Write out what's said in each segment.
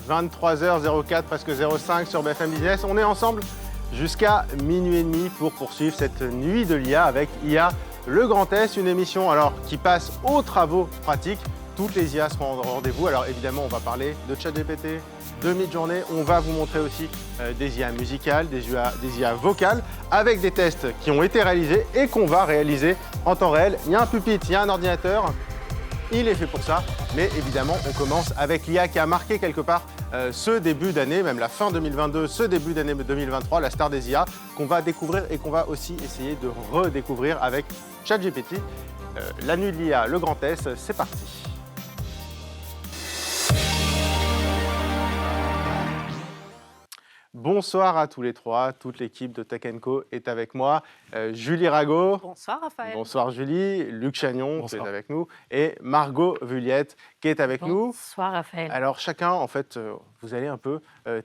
23h04, presque 05 sur BFM Business. On est ensemble jusqu'à minuit et demi pour poursuivre cette nuit de l'IA avec IA Le Grand Est, une émission qui passe aux travaux pratiques. Toutes les IA seront au rendez-vous. Alors évidemment, on va parler de ChatGPT, de Midjourney. On va vous montrer aussi des IA musicales, des IA vocales, avec des tests qui ont été réalisés et qu'on va réaliser en temps réel. Il y a un pupitre, il y a un ordinateur. Il est fait pour ça, mais évidemment, on commence avec l'IA qui a marqué quelque part ce début d'année, même la fin 2022, ce début d'année 2023, la star des IA, qu'on va découvrir et qu'on va aussi essayer de redécouvrir avec ChatGPT. La nuit de l'IA, le Grand Est, c'est parti. Bonsoir à tous les trois, toute l'équipe de Tech & Co est avec moi. Julie Rago. Bonsoir Raphaël. Bonsoir Julie. Luc Chagnon qui est avec nous. Et Margot Vuliette qui est avec nous. Bonsoir Raphaël. Alors chacun, en fait, vous allez un peu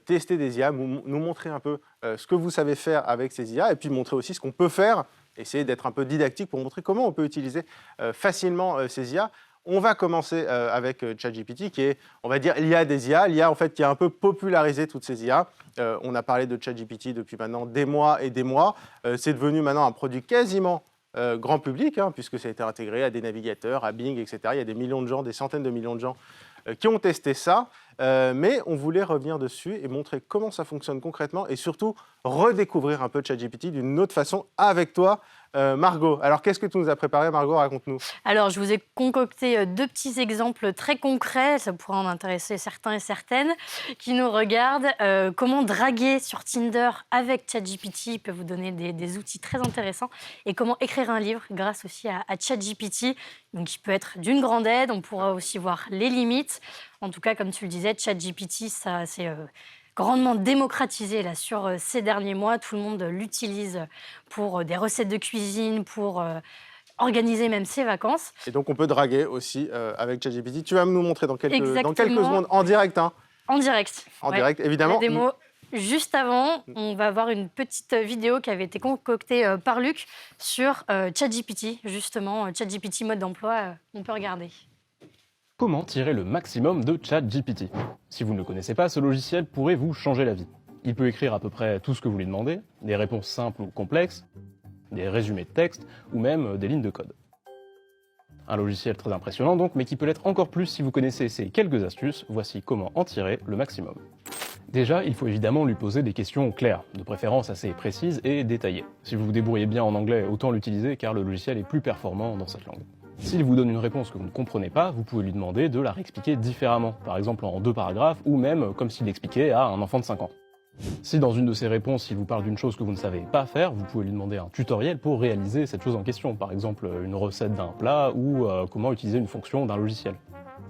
tester des IA, nous montrer un peu ce que vous savez faire avec ces IA et puis montrer aussi ce qu'on peut faire, essayer d'être un peu didactique pour montrer comment on peut utiliser facilement ces IA. On va commencer avec ChatGPT, qui est, on va dire, l'IA des IA, l'IA en fait qui a un peu popularisé toutes ces IA. On a parlé de ChatGPT depuis maintenant des mois et des mois. C'est devenu maintenant un produit quasiment grand public, puisque ça a été intégré à des navigateurs, à Bing, etc. Il y a des millions de gens, des centaines de millions de gens qui ont testé ça. Mais on voulait revenir dessus et montrer comment ça fonctionne concrètement et surtout redécouvrir un peu ChatGPT d'une autre façon avec toi, Margot. Alors, qu'est-ce que tu nous as préparé, Margot? Raconte-nous. Alors, je vous ai concocté deux petits exemples très concrets, ça pourra en intéresser certains et certaines, qui nous regardent. Comment draguer sur Tinder avec ChatGPT, il peut vous donner des outils très intéressants. Et comment écrire un livre grâce aussi à ChatGPT, donc il peut être d'une grande aide. On pourra aussi voir les limites. En tout cas, comme tu le disais, ChatGPT, ça c'est grandement démocratisé là, sur ces derniers mois. Tout le monde l'utilise pour des recettes de cuisine, pour organiser même ses vacances. Et donc, on peut draguer aussi avec ChatGPT. Tu vas nous montrer dans quelques secondes, en direct. En direct. En direct, évidemment. Il y a des mots. Juste avant, on va voir une petite vidéo qui avait été concoctée par Luc sur ChatGPT, justement, ChatGPT mode d'emploi. On peut regarder. Comment tirer le maximum de ChatGPT? Si vous ne le connaissez pas, ce logiciel pourrait vous changer la vie. Il peut écrire à peu près tout ce que vous lui demandez, des réponses simples ou complexes, des résumés de texte ou même des lignes de code. Un logiciel très impressionnant donc, mais qui peut l'être encore plus si vous connaissez ces quelques astuces. Voici comment en tirer le maximum. Déjà, il faut évidemment lui poser des questions claires, de préférence assez précises et détaillées. Si vous vous débrouillez bien en anglais, autant l'utiliser car le logiciel est plus performant dans cette langue. S'il vous donne une réponse que vous ne comprenez pas, vous pouvez lui demander de la réexpliquer différemment, par exemple en 2 paragraphes, ou même comme s'il l'expliquait à un enfant de 5 ans. Si dans une de ses réponses, il vous parle d'une chose que vous ne savez pas faire, vous pouvez lui demander un tutoriel pour réaliser cette chose en question, par exemple une recette d'un plat ou comment utiliser une fonction d'un logiciel.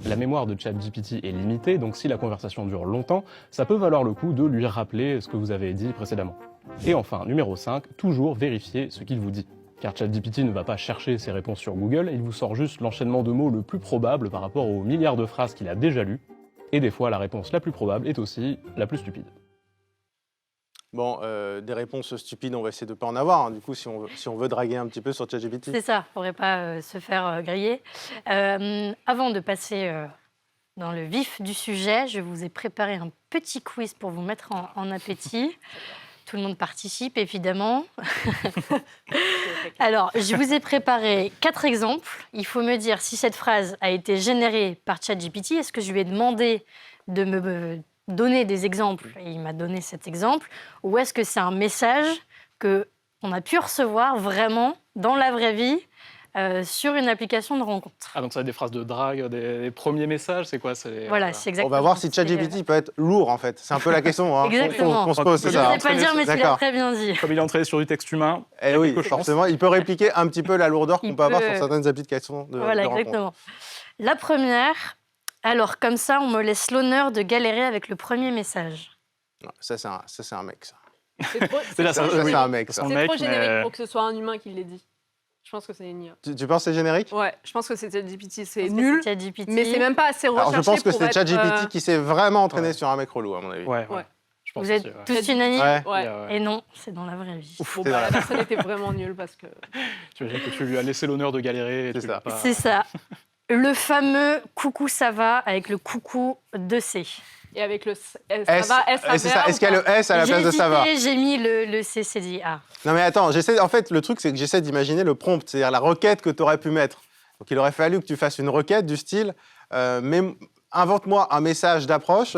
La mémoire de ChatGPT est limitée, donc si la conversation dure longtemps, ça peut valoir le coup de lui rappeler ce que vous avez dit précédemment. Et enfin, numéro 5, toujours vérifier ce qu'il vous dit. Car ChatGPT ne va pas chercher ses réponses sur Google, il vous sort juste l'enchaînement de mots le plus probable par rapport aux milliards de phrases qu'il a déjà lues, et des fois la réponse la plus probable est aussi la plus stupide. Bon, des réponses stupides, on va essayer de ne pas en avoir, du coup, si on veut draguer un petit peu sur ChatGPT. C'est ça, il ne faudrait pas se faire griller. Avant de passer dans le vif du sujet, je vous ai préparé un petit quiz pour vous mettre en appétit. Tout le monde participe, évidemment. Alors, je vous ai préparé 4 exemples. Il faut me dire si cette phrase a été générée par ChatGPT. Est-ce que je lui ai demandé de me donner des exemples et il m'a donné cet exemple? Ou est-ce que c'est un message qu'on a pu recevoir vraiment dans la vraie vie sur une application de rencontre? Ah, donc ça va être des phrases de drague, des premiers messages, c'est quoi? Voilà, c'est exactement. On va voir si ChatGPT peut être lourd, en fait. C'est un peu la question Exactement. qu'on se pose, c'est ça. Je ne sais pas le dire, mais tu l'as très bien dit. Comme il est entré sur du texte humain, et oui, forcément, il peut répliquer un petit peu la lourdeur qu'on peut avoir sur certaines applications de Voilà, rencontre. exactement. La première, alors comme ça, on me laisse l'honneur de galérer avec le premier message. Non, ça, c'est un mec, ça. c'est là, Ça, c'est un mec, ça. C'est trop générique pour que ce soit un humain qui l'ait dit. Je pense que c'est une IA. Tu penses que c'est générique? Ouais, je pense que c'est ChatGPT, c'est nul, mais c'est même pas assez Alors, recherché. je pense que pour c'est être, ChatGPT qui s'est vraiment entraîné sur un mec relou, à mon avis. Ouais. Je Vous êtes tous unanimes? Ouais. Et non, c'est dans la vraie vie. Bon, bah, la personne était vraiment nulle parce que... Tu imagines que tu lui as laissé l'honneur de galérer. C'est ça. C'est ça. Le fameux coucou ça va avec le coucou de C. Et avec le ça S, va, S c'est ça. Est-ce qu'il y a le S à la place de ça va? J'ai mis le CCDA. Non mais attends, en fait, le truc, c'est que j'essaie d'imaginer le prompt, c'est-à-dire la requête que tu aurais pu mettre. Donc, il aurait fallu que tu fasses une requête du style invente-moi un message d'approche,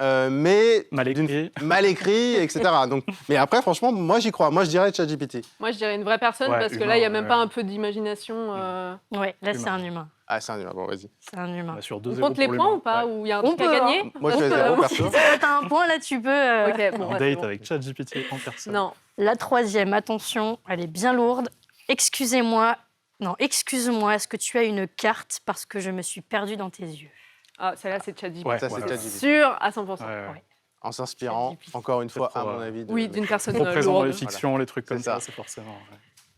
mais mal écrit, etc. Donc, mais après, franchement, moi, j'y crois. Moi, je dirais ChatGPT. Moi, je dirais une vraie personne, Ouais, parce que humain, là, il n'y a même ouais. pas un peu d'imagination. Ouais, là, Humain. c'est un humain. Ah, c'est un humain. Bon, vas-y. C'est un humain. Sur On 2-0 compte les pour points l'humain. ou pas? Ouais. Ou il y a un On truc à peut, gagner? hein. Moi, je suis à 0, perso. Si t'as un point, là, tu peux... Ok, bon, En bah, c'est date bon. avec ChatGPT en personne. Non. La troisième, attention, elle est bien lourde. Excusez-moi, est-ce que tu as une carte parce que je me suis perdue dans tes yeux? Ah, celle-là, c'est ChatGPT. Ouais, Ça, c'est ouais. ChatGPT. Sûr à 100%. Ouais, ouais. En s'inspirant, ChatGPT. encore une fois, C'est à pour, mon avis. Oui, d'une personne Trop présent dans les lourde. fictions, les trucs comme C'est ça. ça, c'est forcément. Ouais.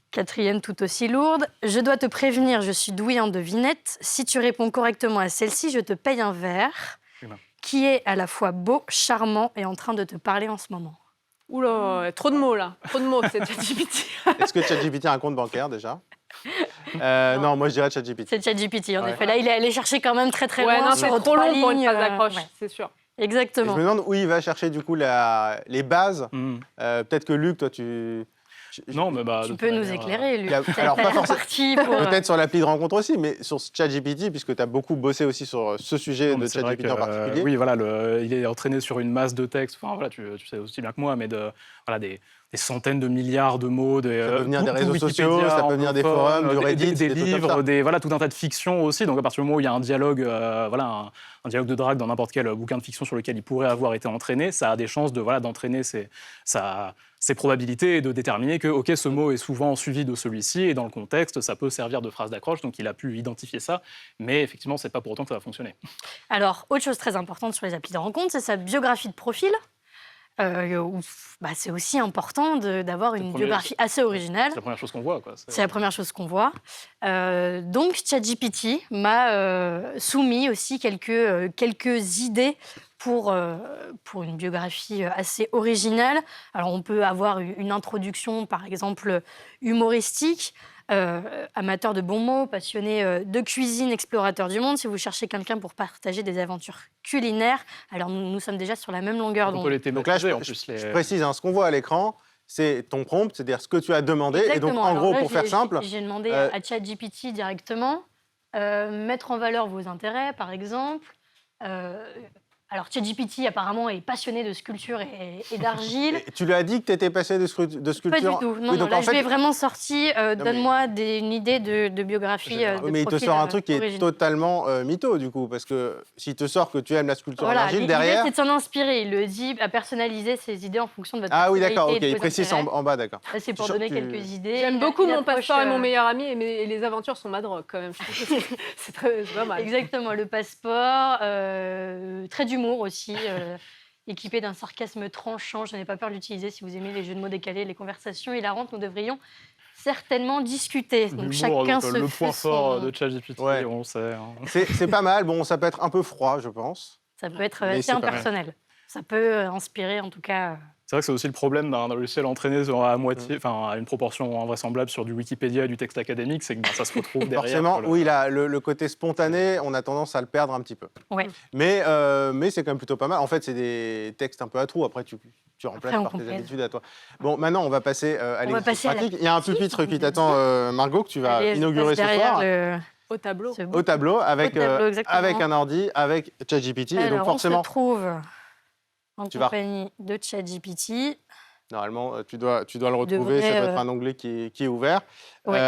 Quatrième, tout aussi lourde. Je dois te prévenir, je suis douée en devinettes. Si tu réponds correctement à celle-ci, je te paye un verre Humain. qui est à la fois beau, charmant et en train de te parler en ce moment. Oula, trop de mots là. Trop de mots, c'est ChatGPT. Est-ce que ChatGPT a un compte bancaire déjà? Non, moi, je dirais ChatGPT. C'est ChatGPT, en Ouais. effet. Là, il est allé chercher quand même très très Ouais, loin. non, sur c'est trop trois long pour une lignes, phrase d'accroche, ouais. c'est sûr. Et je Exactement. me demande où il va chercher du coup les bases. Peut-être que Luc, toi, Non, mais bah. Tu de peux toute nous manière, éclairer, Luc. Alors, pas forcément. Parti pour... Peut-être sur l'appli de rencontre aussi, mais sur ChatGPT, puisque tu as beaucoup bossé aussi sur ce sujet Non, mais de c'est vrai ChatGPT en que, particulier. oui, voilà, il est entraîné sur une masse de textes. Enfin, voilà, tu sais aussi bien que moi, mais des centaines de milliards de mots. Ça peut venir des tout réseaux Wikipédia sociaux, ça peut venir des forums, du anglophone, Reddit, des des trucs comme livres, ça. voilà, tout un tas de fictions aussi. Donc à partir du moment où il y a un dialogue, un dialogue de drague dans n'importe quel bouquin de fiction sur lequel il pourrait avoir été entraîné, ça a des chances d'entraîner ses probabilités et de déterminer que ok, ce mot est souvent suivi de celui-ci et dans le contexte, ça peut servir de phrase d'accroche. Donc il a pu identifier ça, mais effectivement, c'est pas pour autant que ça va fonctionner. Alors, autre chose très importante sur les applis de rencontre, c'est sa biographie de profil. C'est aussi important d'avoir une biographie assez originale. C'est la première chose qu'on voit, quoi. C'est la première chose qu'on voit. Donc, ChatGPT m'a soumis aussi quelques idées pour une biographie assez originale. Alors, on peut avoir une introduction, par exemple, humoristique. Amateur de bons mots, passionné de cuisine, explorateur du monde. Si vous cherchez quelqu'un pour partager des aventures culinaires, alors nous sommes déjà sur la même longueur On d'onde. peut les Donc là, thématiser en plus. je précise, ce qu'on voit à l'écran, c'est ton prompt, c'est-à-dire ce que tu as demandé. Exactement. Et donc, en Alors gros, là, pour faire simple, j'ai demandé à ChatGPT directement mettre en valeur vos intérêts, par exemple. Alors, ChatGPT, apparemment, est passionné de sculpture et d'argile. et tu lui as dit que tu étais passionné de sculpture. Pas du tout. Non, Oui, non, donc, là, en je lui ai fait, vraiment sorti une idée de biographie. oui, de mais il te profil, sort un truc qui est original. totalement mytho, du coup, parce que s'il te sort que tu aimes la sculpture en Voilà, argile, l'idée, derrière... c'est de s'en inspirer. Il le dit à personnaliser ses idées en fonction de votre Ah oui, personnalité d'accord, ok, et de il vos précise intérêts. en bas, d'accord. Là, c'est pour Tu- donner tu- quelques idées. J'aime Il beaucoup il mon approche, passeport et mon meilleur ami, et les aventures sont ma drogue quand même. Je trouve que c'est pas mal. Exactement, le passeport, trait d'humour aussi, équipé d'un sarcasme tranchant. Je n'ai pas peur de l'utiliser si vous aimez les jeux de mots décalés, les conversations hilarantes. Nous devrions certainement discuter. Donc L'humour, chacun donc, se le fait point fort son... de ChatGPT, Ouais. on sait. Hein. C'est pas mal. Bon, ça peut être un peu froid, je pense. Ça peut être Mais assez c'est pas mal. impersonnel. Ça peut inspirer en tout cas... C'est vrai que c'est aussi le problème d'un logiciel entraîné à moitié, à une proportion invraisemblable sur du Wikipédia et du texte académique, c'est que ça se retrouve derrière. Forcément, quoi, oui, le côté spontané, on a tendance à le perdre un petit peu. Ouais. Mais c'est quand même plutôt pas mal. En fait, c'est des textes un peu à trous. Après, tu remplaces Après, on par tes complète. habitudes à toi. Bon, maintenant, on va passer à On va passer à la pratique. Il y a un pupitre qui t'attend, Margot, que tu vas Allez, je inaugurer passe ce derrière soir. Au tableau. ce bout. Au tableau, avec exactement. un ordi, avec ChatGPT. Et Alors, donc, forcément, on se trouve en Tu vas- compagnie de ChatGPT. normalement, tu dois le retrouver. devrais, Ça doit être un onglet qui est ouvert. Ouais.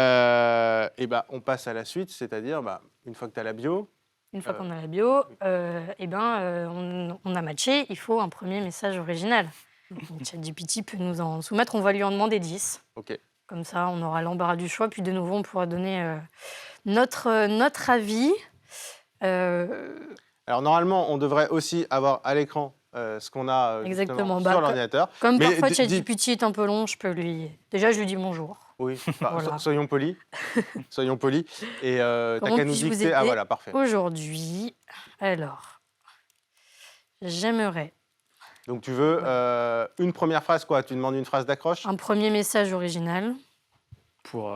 Et on passe à la suite, c'est-à-dire, une fois que tu as la bio, Une fois qu'on a la bio, on a matché, il faut un premier message original. Donc, ChatGPT peut nous en soumettre, on va lui en demander 10. OK. Comme ça, on aura l'embarras du choix, puis de nouveau, on pourra donner notre avis. Alors, normalement, on devrait aussi avoir à l'écran ce qu'on a Exactement. justement sur l'ordinateur. Comme Mais parfois dis- ChatGPT est un peu long, je peux lui... Déjà, je lui dis bonjour. Oui, Voilà. soyons polis. Soyons polis. Et t'as Comment qu'à nous puis-je vous dicter. Ah aider voilà, parfait. Aujourd'hui, alors, j'aimerais Donc tu veux une première phrase, quoi? Tu demandes une phrase d'accroche? un premier message original. Pour,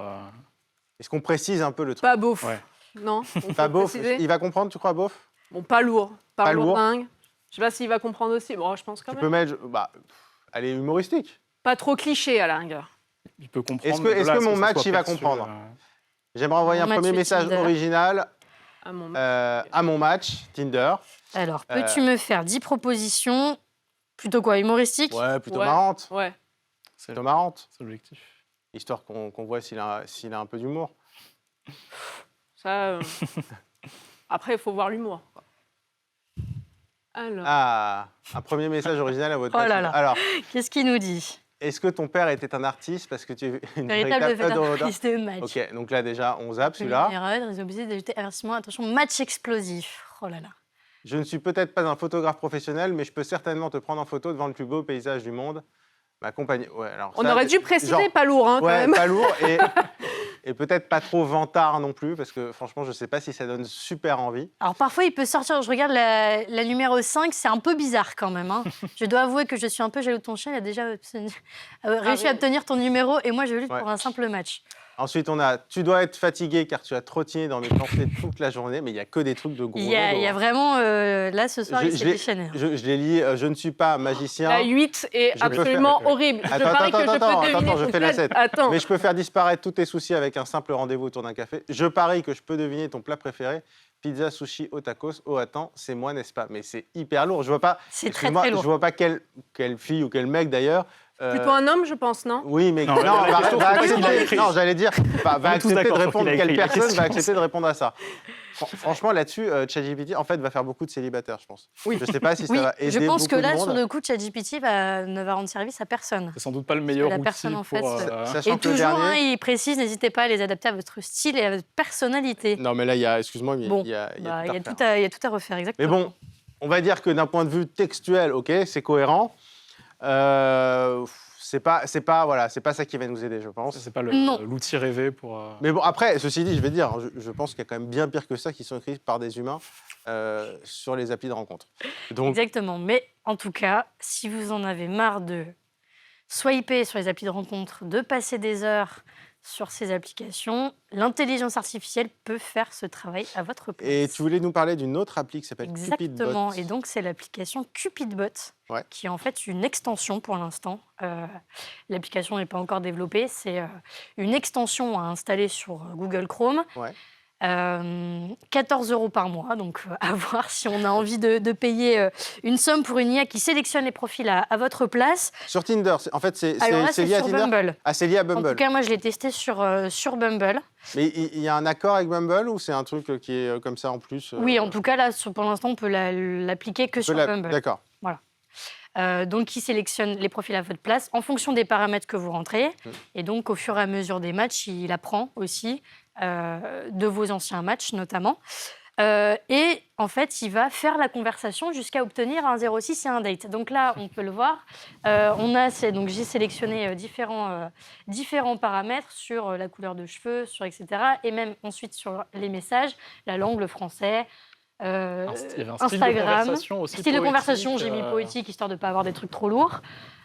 Est-ce qu'on précise un peu le truc? Pas beauf. Ouais. Non. On Pas peut beauf. préciser. Il va comprendre, tu crois, beauf? Bon, pas lourd. Pas Pas lourd. lourdingue. Je sais pas s'il va comprendre aussi. Bon, je pense quand Tu même. peux mettre... elle est humoristique. Pas trop cliché à la rigueur. Il peut comprendre. Est-ce que- mais de est-ce là que à ce mon ça match, soit il va perçu, comprendre J'aimerais envoyer un Mon match premier sur message Tinder. original À mon à mon match Tinder. Alors, peux-tu me faire 10 propositions plutôt quoi, humoristiques? Ouais, plutôt Ouais. marrante. Ouais. C'est Plutôt marrante. l'objectif. Histoire qu'on voit s'il a un peu d'humour. Ça. Après, il faut voir l'humour. Alors. Ah, un premier message original à votre Oh match. là là. Alors, Qu'est-ce qu'il nous dit? est-ce que ton père était un artiste parce que tu es une Véritable véritable œuvre d'art fédératrice de match. Ok, donc là déjà, on zappe celui-là. Erreur, ils ont obligé d'ajouter avertissement. Attention, match explosif. Oh là là. Je ne suis peut-être pas un photographe professionnel, mais je peux certainement te prendre en photo devant le plus beau paysage du monde. Ma compagnie. Ouais, alors On ça, aurait dû préciser, genre, pas lourd, hein, quand ouais, même. pas lourd et peut-être pas trop vantard non plus, parce que franchement, je ne sais pas si ça donne super envie. Alors parfois, il peut sortir. Je regarde la numéro 5, c'est un peu bizarre quand même. Hein. Je dois avouer que je suis un peu jaloux de ton chien. Il a déjà réussi à oui. obtenir ton numéro et moi, je lutte Ouais. pour un simple match. Ensuite, on a tu dois être fatigué car tu as trottiné dans mes pensées toute la journée, mais il n'y a que des trucs de gros. Il y a vraiment. Là, ce soir, il s'est déchaîné. Je les lis, je ne suis pas magicien. La 8 est Je peux absolument faire- horrible. Je Attends, parie que je attends, peux deviner je ton fais la plat- 7. Attends. Mais je peux faire disparaître tous tes soucis avec un simple rendez-vous autour d'un café. Je parie que je peux deviner ton plat préféré. Pizza, sushi, au tacos. Oh, attends, c'est moi, n'est-ce pas? Mais c'est hyper lourd. Je vois pas. C'est très, excuse-moi, très lourd. Je vois pas quelle fille ou quel mec d'ailleurs. Plutôt un homme, je pense, non? Oui, mais Non, non, la question, c'est pas ce qu'il a accepter. écrit. Non, j'allais dire, va On est tous accepter de d'accord sur répondre. qu'il a Quelle écrit la personne va question. accepter de répondre à ça? Franchement, là-dessus, ChatGPT, en fait, va faire beaucoup de célibataires, je pense. Oui. Je sais pas si ça Oui, va aider je pense que beaucoup de là, monde. sur le coup, ChatGPT ne va rendre service à personne. C'est sans doute pas le meilleur la outil personne, en fait, pour. Sachant Et que le toujours, hein, dernier. il précise, n'hésitez pas à les adapter à votre style et à votre personnalité. Non, mais là, il y a, excuse-moi, mais Bon, il y a Bah, tout à il y a refaire. il y a tout à refaire, Mais exactement. bon, on va dire que d'un point de vue textuel, ok, c'est cohérent. C'est pas ça qui va nous aider, je pense. C'est pas Non. l'outil rêvé pour. Mais bon, après, ceci dit, je vais dire, je pense qu'il y a quand même bien pire que ça qui sont écrits par des humains sur les applis de rencontre. Donc, Exactement. Mais en tout cas, si vous en avez marre de swiper sur les applis de rencontre, de passer des heures sur ces applications, l'intelligence artificielle peut faire ce travail à votre place. et tu voulais nous parler d'une autre appli qui s'appelle Exactement. Cupidbot. Et donc, c'est l'application Cupidbot, Ouais. qui est en fait une extension pour l'instant. L'application n'est pas encore développée. C'est une extension à installer sur Google Chrome. Ouais. 14 € par mois, donc à voir si on a envie de payer une somme pour une IA qui sélectionne les profils à votre place. Sur Tinder, en fait, Alors là, c'est c'est lié à sur Tinder. Bumble. Ah, c'est lié à En Bumble. tout cas, moi, je l'ai testé sur Bumble. Mais il y a un accord avec Bumble ou c'est un truc qui est comme ça en plus Oui, en tout cas, là, pour l'instant, on peut l'appliquer que sur Bumble. D'accord. Donc, il sélectionne les profils à votre place en fonction des paramètres que vous rentrez. Et donc, au fur et à mesure des matchs, il apprend aussi de vos anciens matchs, notamment. Et en fait, il va faire la conversation jusqu'à obtenir un 06 et un date. Donc là, on peut le voir. Donc j'ai sélectionné différents paramètres sur la couleur de cheveux, sur etc. Et même ensuite sur les messages, la langue, le français. Il y avait un style de Instagram, conversation aussi style de conversation, poétique, j'ai mis poétique, histoire de ne pas avoir des trucs trop lourds.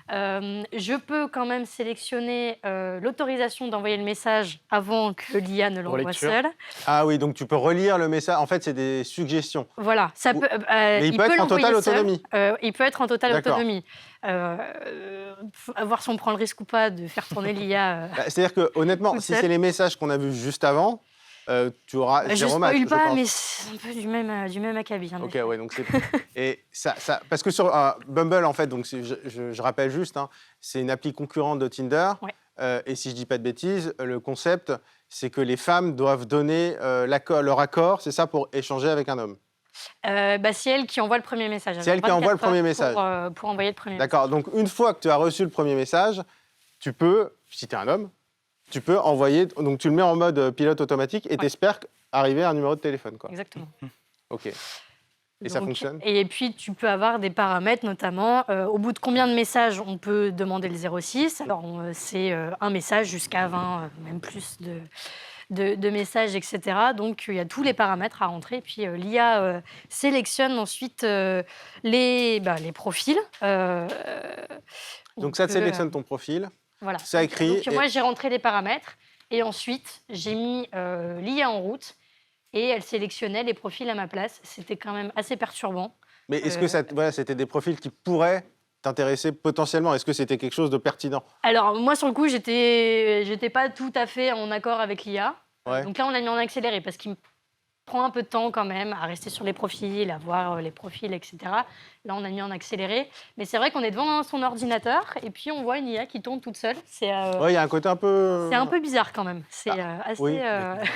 Je peux quand même sélectionner l'autorisation d'envoyer le message avant que l'IA ne l'envoie Relecture. seule. Ah oui, donc tu peux relire le message. En fait, c'est des suggestions. Voilà, ça Ou- peut, Mais il peut être en l'envoyer totale seul. autonomie. Il peut être en totale D'accord. autonomie. À voir si on prend le risque ou pas de faire tourner l'IA. Bah, c'est-à-dire que honnêtement, Toute si seule. c'est les messages qu'on a vus juste avant, tu auras Je zéro match. spoil je pas, pense. mais c'est un peu du même acabit. en Ok, effet. ouais, donc c'est et ça parce que sur Bumble en fait, donc je rappelle juste, hein, c'est une appli concurrente de Tinder. Ouais. Et si je dis pas de bêtises, le concept c'est que les femmes doivent donner leur accord, c'est ça, pour échanger avec un homme. C'est elle qui envoie le premier message. C'est elle qui envoie le 24 premier heures message. pour envoyer le premier D'accord. Donc une fois que tu as reçu le premier message, tu peux, si tu es un homme, tu peux envoyer. Donc tu le mets en mode pilote automatique et t'espères arriver à un numéro de téléphone, quoi. message. Exactement. Ok. Et ça Donc, fonctionne. Et puis, tu peux avoir des paramètres, notamment au bout de combien de messages on peut demander le 06. Alors, c'est un message jusqu'à 20, même plus de messages, etc. Donc, il y a tous les paramètres à rentrer. Puis, l'IA sélectionne ensuite les profils. Donc ça te peut, sélectionne ton profil. Voilà. ça écrit Donc, et- moi, j'ai rentré les paramètres. Et ensuite, j'ai mis l'IA en route. Et elle sélectionnait les profils à ma place. C'était quand même assez perturbant Mais est-ce que c'était des profils qui pourraient t'intéresser potentiellement? Est-ce que c'était quelque chose de pertinent? Alors, moi, sur le coup, j'étais pas tout à fait en accord avec l'IA. Ouais. Donc là, on l'a mis en accéléré parce qu'il me prend un peu de temps quand même à rester sur les profils, à voir les profils, etc. Là, on a mis en accéléré. Mais c'est vrai qu'on est devant son ordinateur et puis on voit une IA qui tourne toute seule. C'est Ouais, il y a un côté un peu... un peu bizarre quand même. C'est assez... Oui.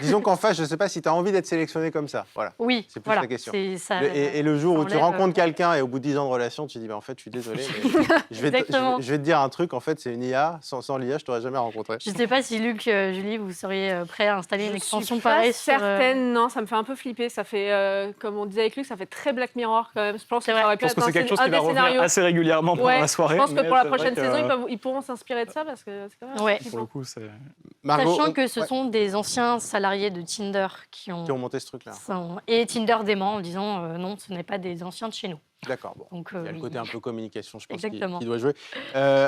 Disons qu'en face, je ne sais pas si tu as envie d'être sélectionné comme ça. Voilà. Oui, C'est plus voilà. la question. Ça, Et le jour ça où tu enlève, rencontres quelqu'un et au bout de 10 ans de relation, tu dis en fait, je suis désolé, mais je vais Exactement. te dire un truc, en fait, c'est une IA. Sans l'IA, je t'aurais jamais rencontré. Je ne sais pas si Luc, Julie, vous seriez prêts à installer une extension Je suis pas pareille sur... certaine, non, ça me fait un peu flipper. Ça fait, comme on disait avec Luc, ça fait très Black Mirror quand même. Je pense que C'est ça vrai. aurait Je pu pense être que c'est quelque chose un qui va des revenir scénarios. assez régulièrement pendant Ouais, la soirée. je pense que mais pour la c'est vrai prochaine que, saison, ils pourront s'inspirer de ça parce que c'est quand même Ouais. Pour le coup, c'est... Margot, Sachant que ce ouais, sont des anciens salariés de Tinder qui ont monté ce truc-là. Et Tinder dément en disant non, ce n'est pas des anciens de chez nous. D'accord, bon. Donc, Il y a le côté un peu communication, je pense, qui Exactement. doit jouer.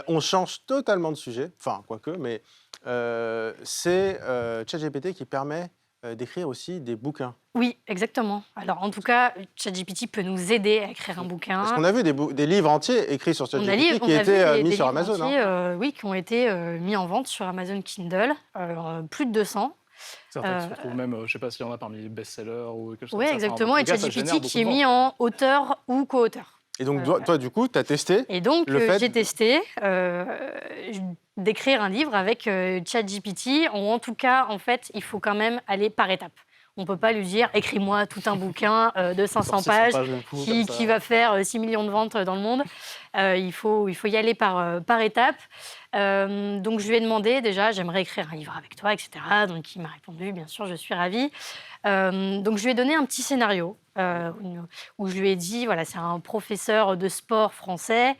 On change totalement de sujet, enfin, quoique, mais c'est ChatGPT qui permet d'écrire aussi des bouquins. Oui, exactement. Alors, en tout cas, ChatGPT peut nous aider à écrire un bouquin. Parce qu'on a vu des livres entiers écrits sur On a ChatGPT qui vu étaient mis des sur livres Amazon. entiers, Hein. oui, qui ont été mis en vente sur Amazon Kindle, plus de 200. Certains se retrouvent même, je ne sais pas s'il y en a parmi les best-sellers ou quelque chose Oui, comme ça. exactement. Enfin, en Et tout cas, ça génère ChatGPT beaucoup qui est de mis ventes. en auteur ou co-auteur. Et donc, toi, du coup, tu as testé. Et donc, Le fait j'ai testé d'écrire un livre avec ChatGPT. Ou en tout cas, en fait, il faut quand même aller par étapes. On ne peut pas lui dire « écris-moi tout un bouquin de 500 pages d'un coup, comme ça. qui va faire 6 millions de ventes dans le monde ». Il faut y aller par étapes. Donc, je lui ai demandé déjà « j'aimerais écrire un livre avec toi, etc. » Donc, il m'a répondu « bien sûr, je suis ravie ». Donc, je lui ai donné un petit scénario où je lui ai dit, voilà, c'est un professeur de sport français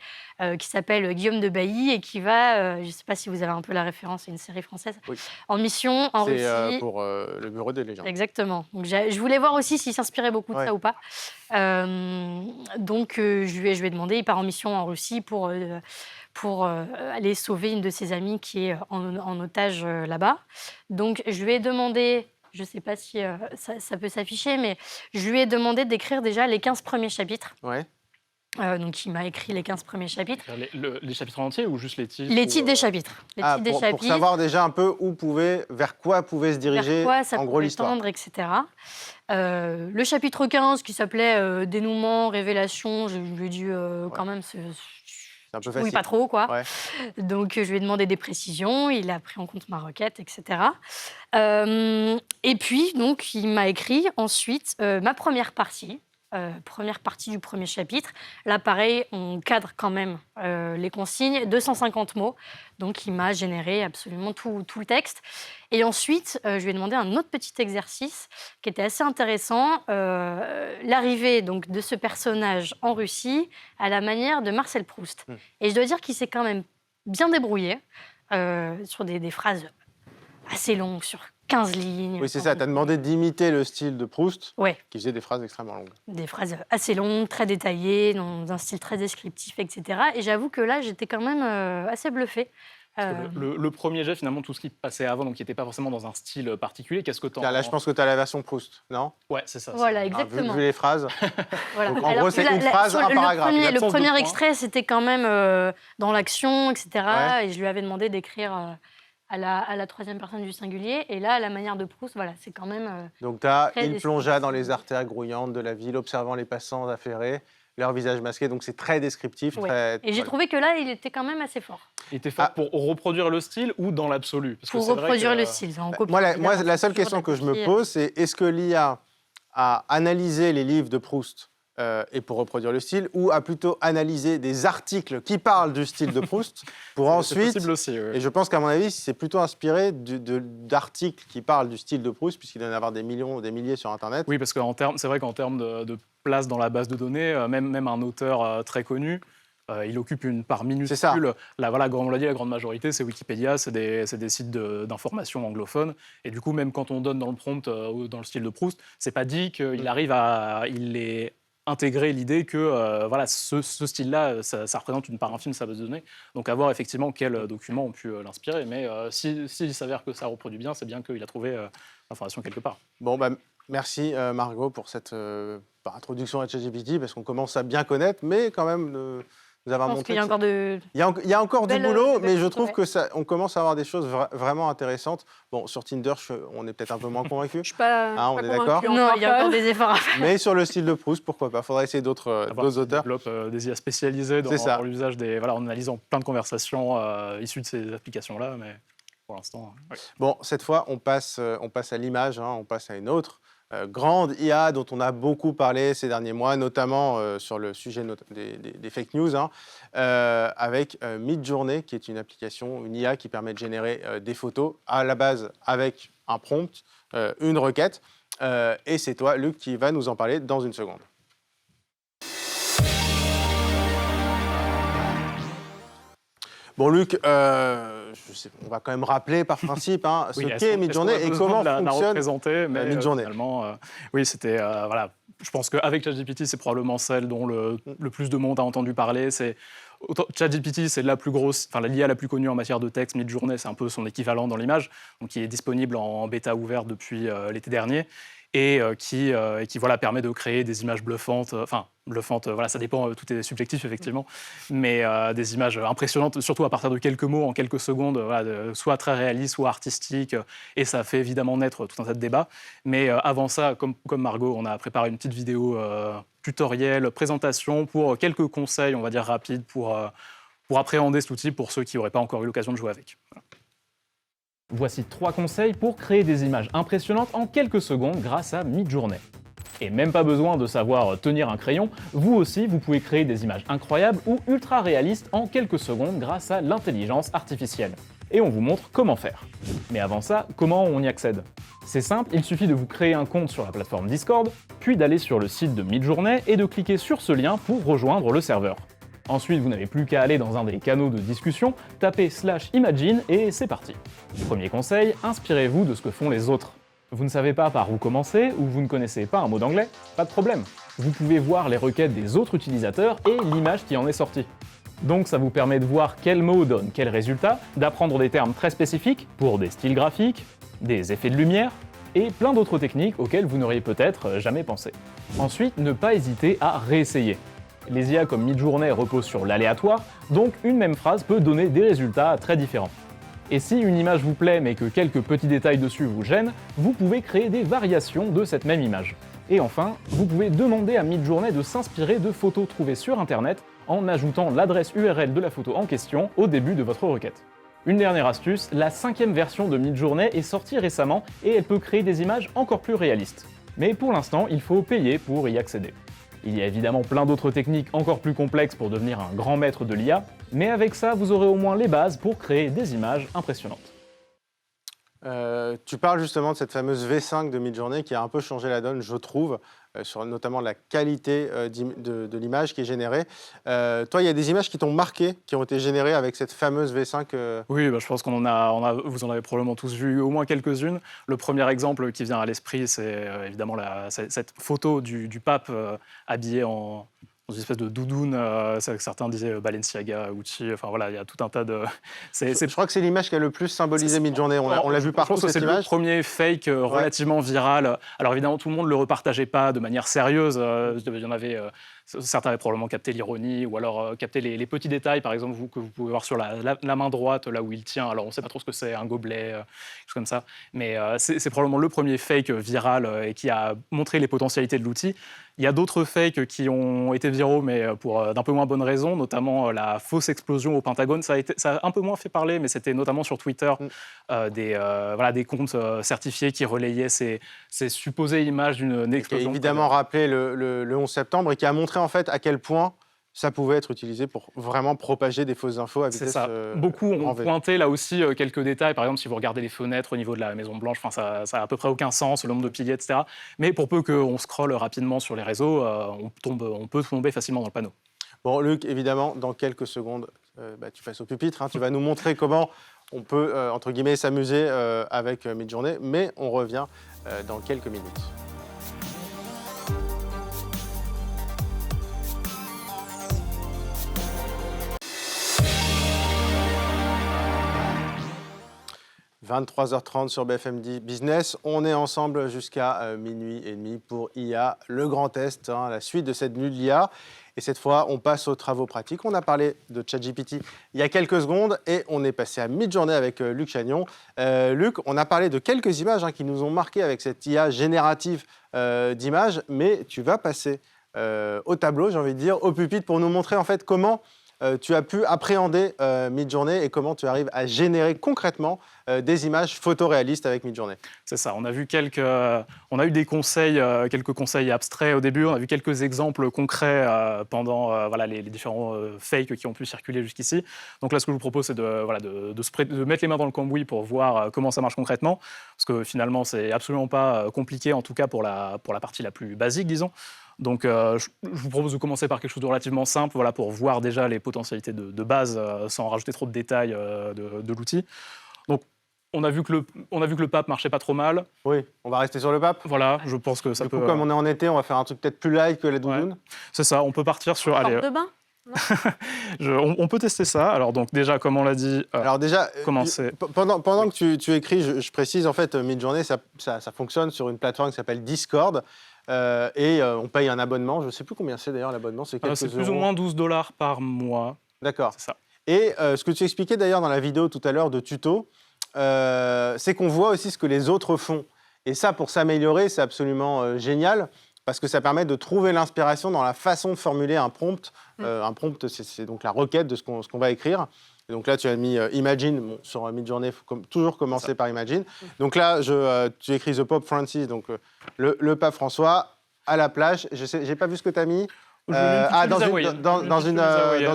qui s'appelle Guillaume de Bailly et qui va, je ne sais pas si vous avez un peu la référence, c'est une série française, Oui. en mission en Russie. C'est pour le bureau des légendes. Exactement. Donc, je voulais voir aussi s'il s'inspirait beaucoup de Ouais. ça ou pas. Donc, je lui ai demandé, il part en mission en Russie pour aller sauver une de ses amies qui est en otage là-bas. Donc, je lui ai demandé, je ne sais pas si ça peut s'afficher, mais je lui ai demandé d'écrire déjà les 15 premiers chapitres. Ouais. Donc, il m'a écrit les 15 premiers chapitres. Les chapitres entiers ou juste les titres Les titres des chapitres. Les titres des Pour chapitres. savoir déjà un peu vers quoi pouvait se diriger, Vers quoi ça en gros, pouvait l'histoire. tendre, etc. Le chapitre 15, qui s'appelait Dénouement, révélation, je lui ai dit quand même, C'est un peu oui, facile. pas trop, quoi. Ouais. Donc, je lui ai demandé des précisions, il a pris en compte ma requête, etc. Et puis, donc, il m'a écrit ensuite ma première partie du premier chapitre. Là, pareil, on cadre quand même les consignes, 250 mots. Donc, il m'a généré absolument tout le texte. Et ensuite, je lui ai demandé un autre petit exercice qui était assez intéressant. L'arrivée donc, de ce personnage en Russie à la manière de Marcel Proust. Et je dois dire qu'il s'est quand même bien débrouillé sur des phrases assez longues, sur 15 lignes. Oui, c'est ça. Tu as demandé d'imiter le style de Proust, Ouais. qui faisait des phrases extrêmement longues. Des phrases assez longues, très détaillées, dans un style très descriptif, etc. Et j'avoue que là, j'étais quand même assez bluffée. Parce que le premier jet, finalement, tout ce qui passait avant, donc qui n'était pas forcément dans un style particulier, qu'est-ce que tu Là, je pense que tu as la version Proust, non? Ouais, c'est ça. Voilà, Ah, exactement. vu les phrases. Voilà. Donc, en gros, c'est une phrase, sur un paragraphe. Le L'absence de premier point. extrait, c'était quand même dans l'action, etc. Ouais. Et je lui avais demandé d'écrire à la troisième personne du singulier. Et là, à la manière de Proust, voilà, c'est quand même... Donc, tu as Très il descriptif. plongea dans les artères grouillantes de la ville, observant les passants affairés, leur visage masqué. Donc, c'est très descriptif. Ouais. Très, Et j'ai voilà. trouvé que là, il était quand même assez fort. Il était fort pour reproduire le style ou dans l'absolu? Parce que Pour c'est vrai reproduire que, le style. En copie, Moi, évidemment, la seule c'est toujours question que je me d'appliquer- pose, c'est est-ce que l'IA a analysé les livres de Proust et pour reproduire le style, ou a plutôt analysé des articles qui parlent du style de Proust pour c'est ensuite... possible aussi. Ouais. Et je pense qu'à mon avis, c'est plutôt inspiré d'articles qui parlent du style de Proust, puisqu'il doit y en avoir des millions, des milliers sur Internet. Oui, parce que c'est vrai qu'en termes de place dans la base de données, même un auteur très connu, il occupe une part minuscule. C'est ça. Voilà, comme on l'a dit, la grande majorité, c'est Wikipédia, c'est des sites d'information anglophones. Et du coup, même quand on donne dans le prompt ou dans le style de Proust, c'est pas dit qu'il arrive il est intégrer l'idée que voilà, ce style-là, ça représente une part infime de sa base de données. Donc à voir effectivement quels documents ont pu l'inspirer. Mais s'il s'avère que ça reproduit bien, c'est bien qu'il a trouvé l'information quelque part. Bon, bah, merci Margot pour cette introduction à ChatGPT, parce qu'on commence à bien connaître, mais quand même, nous Je avoir pense montré qu'il y a que- encore de... il y a encore du Belle, boulot, belle mais je chose, trouve ouais. que on commence à avoir des choses vraiment intéressantes. Bon, sur Tinder, on est peut-être un peu moins Je convaincus, suis pas, Ah, on pas est convaincue d'accord Non, il y a encore quand des efforts à faire. mais sur le style de Proust, pourquoi pas. Faudra essayer d'autres À voir d'autres s'il auteurs. développe des IA spécialisées C'est ça. dans l'usage des... Voilà, en analysant plein de conversations issues de ces applications-là, mais pour l'instant... ouais. Bon, cette fois, on passe à l'image, hein, on passe à une autre grande IA dont on a beaucoup parlé ces derniers mois, notamment sur le sujet des fake news, hein, avec Midjourney, qui est une application, une IA qui permet de générer des photos à la base avec un prompt, une requête. Et c'est toi, Luc, qui va nous en parler dans une seconde. Bon, Luc, on va quand même rappeler par principe ce Oui, qu'est Midjourney et comment la fonctionne représenter, mais Midjourney. finalement, oui, c'était voilà. Je pense qu'avec ChatGPT, c'est probablement celle dont le plus de monde a entendu parler. ChatGPT, c'est la plus grosse, enfin l'IA la plus connue en matière de texte. Midjourney, c'est un peu son équivalent dans l'image, donc qui est disponible en bêta ouverte depuis l'été dernier et qui voilà, permet de créer des images bluffantes. Enfin, bluffantes, voilà, ça dépend, tout est subjectif effectivement, mais des images impressionnantes, surtout à partir de quelques mots, en quelques secondes, voilà, soit très réalistes, soit artistiques, et ça fait évidemment naître tout un tas de débats. Mais avant ça, comme Margot, on a préparé une petite vidéo tutoriel, présentation pour quelques conseils, on va dire rapides, pour appréhender cet outil pour ceux qui n'auraient pas encore eu l'occasion de jouer avec. Voilà. Voici 3 conseils pour créer des images impressionnantes en quelques secondes grâce à Midjourney. Et même pas besoin de savoir tenir un crayon, vous aussi vous pouvez créer des images incroyables ou ultra réalistes en quelques secondes grâce à l'intelligence artificielle. Et on vous montre comment faire. Mais avant ça, comment on y accède? C'est simple, il suffit de vous créer un compte sur la plateforme Discord, puis d'aller sur le site de Midjourney et de cliquer sur ce lien pour rejoindre le serveur. Ensuite, vous n'avez plus qu'à aller dans un des canaux de discussion, taper /imagine et c'est parti. Premier conseil, inspirez-vous de ce que font les autres. Vous ne savez pas par où commencer ou vous ne connaissez pas un mot d'anglais? Pas de problème. Vous pouvez voir les requêtes des autres utilisateurs et l'image qui en est sortie. Donc ça vous permet de voir quel mot donne quel résultat, d'apprendre des termes très spécifiques pour des styles graphiques, des effets de lumière et plein d'autres techniques auxquelles vous n'auriez peut-être jamais pensé. Ensuite, ne pas hésiter à réessayer. Les IA comme Midjourney reposent sur l'aléatoire, donc une même phrase peut donner des résultats très différents. Et si une image vous plaît mais que quelques petits détails dessus vous gênent, vous pouvez créer des variations de cette même image. Et enfin, vous pouvez demander à Midjourney de s'inspirer de photos trouvées sur internet en ajoutant l'adresse URL de la photo en question au début de votre requête. Une dernière astuce, la 5e version de Midjourney est sortie récemment et elle peut créer des images encore plus réalistes. Mais pour l'instant, il faut payer pour y accéder. Il y a évidemment plein d'autres techniques encore plus complexes pour devenir un grand maître de l'IA, mais avec ça, vous aurez au moins les bases pour créer des images impressionnantes. Tu parles justement de cette fameuse V5 de Midjourney qui a un peu changé la donne, je trouve, sur notamment la qualité de l'image qui est générée. Toi, il y a des images qui t'ont marqué, qui ont été générées avec cette fameuse V5 Oui, je pense qu'on vous en avez probablement tous vu au moins quelques-unes. Le premier exemple qui vient à l'esprit, c'est évidemment cette photo du pape habillé dans une espèce de doudoune. Certains disaient Balenciaga, Gucci. Enfin voilà, il y a tout un tas de. Je crois que c'est l'image qui a le plus symbolisé Midjourney. On l'a vu partout, je pense que cette c'est image. le premier fake relativement viral. Alors évidemment, tout le monde ne le repartageait pas de manière sérieuse. Il y en avait. Certains avaient probablement capté l'ironie ou alors capté les petits détails, par exemple, que vous pouvez voir sur la main droite, là où il tient. Alors, on ne sait pas trop ce que c'est, un gobelet, quelque chose comme ça. Mais c'est probablement le premier fake viral et qui a montré les potentialités de l'outil. Il y a d'autres fakes qui ont été viraux, mais pour d'un peu moins bonnes raisons, notamment la fausse explosion au Pentagone. Ça a un peu moins fait parler, mais c'était notamment sur Twitter des comptes certifiés qui relayaient ces supposées images d'une explosion. Qui a évidemment rappelé le 11 septembre et qui a montré en fait à quel point ça pouvait être utilisé pour vraiment propager des fausses infos à vitesse Beaucoup ont grand V. pointé là aussi quelques détails. Par exemple, si vous regardez les fenêtres au niveau de la Maison Blanche, ça a à peu près aucun sens, le nombre de piliers, etc. Mais pour peu qu'on scrolle rapidement sur les réseaux, on peut tomber facilement dans le panneau. Bon, Luc, évidemment, dans quelques secondes, tu passes au pupitre. Tu vas nous montrer comment on peut, entre guillemets, s'amuser avec Midjourney, mais on revient dans quelques minutes. 23h30 sur BFM Business. On est ensemble jusqu'à minuit et demi pour IA, le grand test, la suite de cette nuit de l'IA. Et cette fois, on passe aux travaux pratiques. On a parlé de ChatGPT il y a quelques secondes et on est passé à mi-journée avec Luc Chagnon. Luc, on a parlé de quelques images qui nous ont marqué avec cette IA générative d'images, mais tu vas passer au tableau, j'ai envie de dire, au pupitre pour nous montrer en fait comment tu as pu appréhender Midjourney et comment tu arrives à générer concrètement des images photoréalistes avec Midjourney. C'est ça, on a eu des conseils, quelques conseils abstraits au début, on a vu quelques exemples concrets pendant les différents fakes qui ont pu circuler jusqu'ici. Donc là, ce que je vous propose, c'est de mettre les mains dans le cambouis pour voir comment ça marche concrètement, parce que finalement, c'est absolument pas compliqué, en tout cas pour la partie la plus basique, disons. Donc, je vous propose de commencer par quelque chose de relativement simple, pour voir déjà les potentialités de base, sans rajouter trop de détails de l'outil. Donc, on a vu que le pape marchait pas trop mal. Oui, on va rester sur le pape. Voilà, je pense que ça peut... Du coup, comme on est en été, on va faire un truc peut-être plus light que la doudoune. Ouais. C'est ça, on peut partir sur... Porte de bain. On peut tester ça. Alors, donc, déjà, comme on l'a dit... Alors déjà, commencer. Pendant que tu écris, je précise, en fait, Midjourney, ça fonctionne sur une plateforme qui s'appelle Discord. Et on paye un abonnement. Je ne sais plus combien c'est d'ailleurs l'abonnement. C'est quelques C'est plus euros. ou moins $12 par mois. D'accord. C'est ça. Et ce que tu expliquais d'ailleurs dans la vidéo tout à l'heure de tuto, c'est qu'on voit aussi ce que les autres font. Et ça, pour s'améliorer, c'est absolument génial parce que ça permet de trouver l'inspiration dans la façon de formuler un prompt. Un prompt, c'est donc la requête de ce qu'on va écrire. Et donc là, tu as mis Imagine. Bon, sur Midjourney, il faut toujours commencer par Imagine. Donc là, tu écris The Pope Francis, donc le pape François, à la plage. Je n'ai pas vu ce que tu as mis. Dans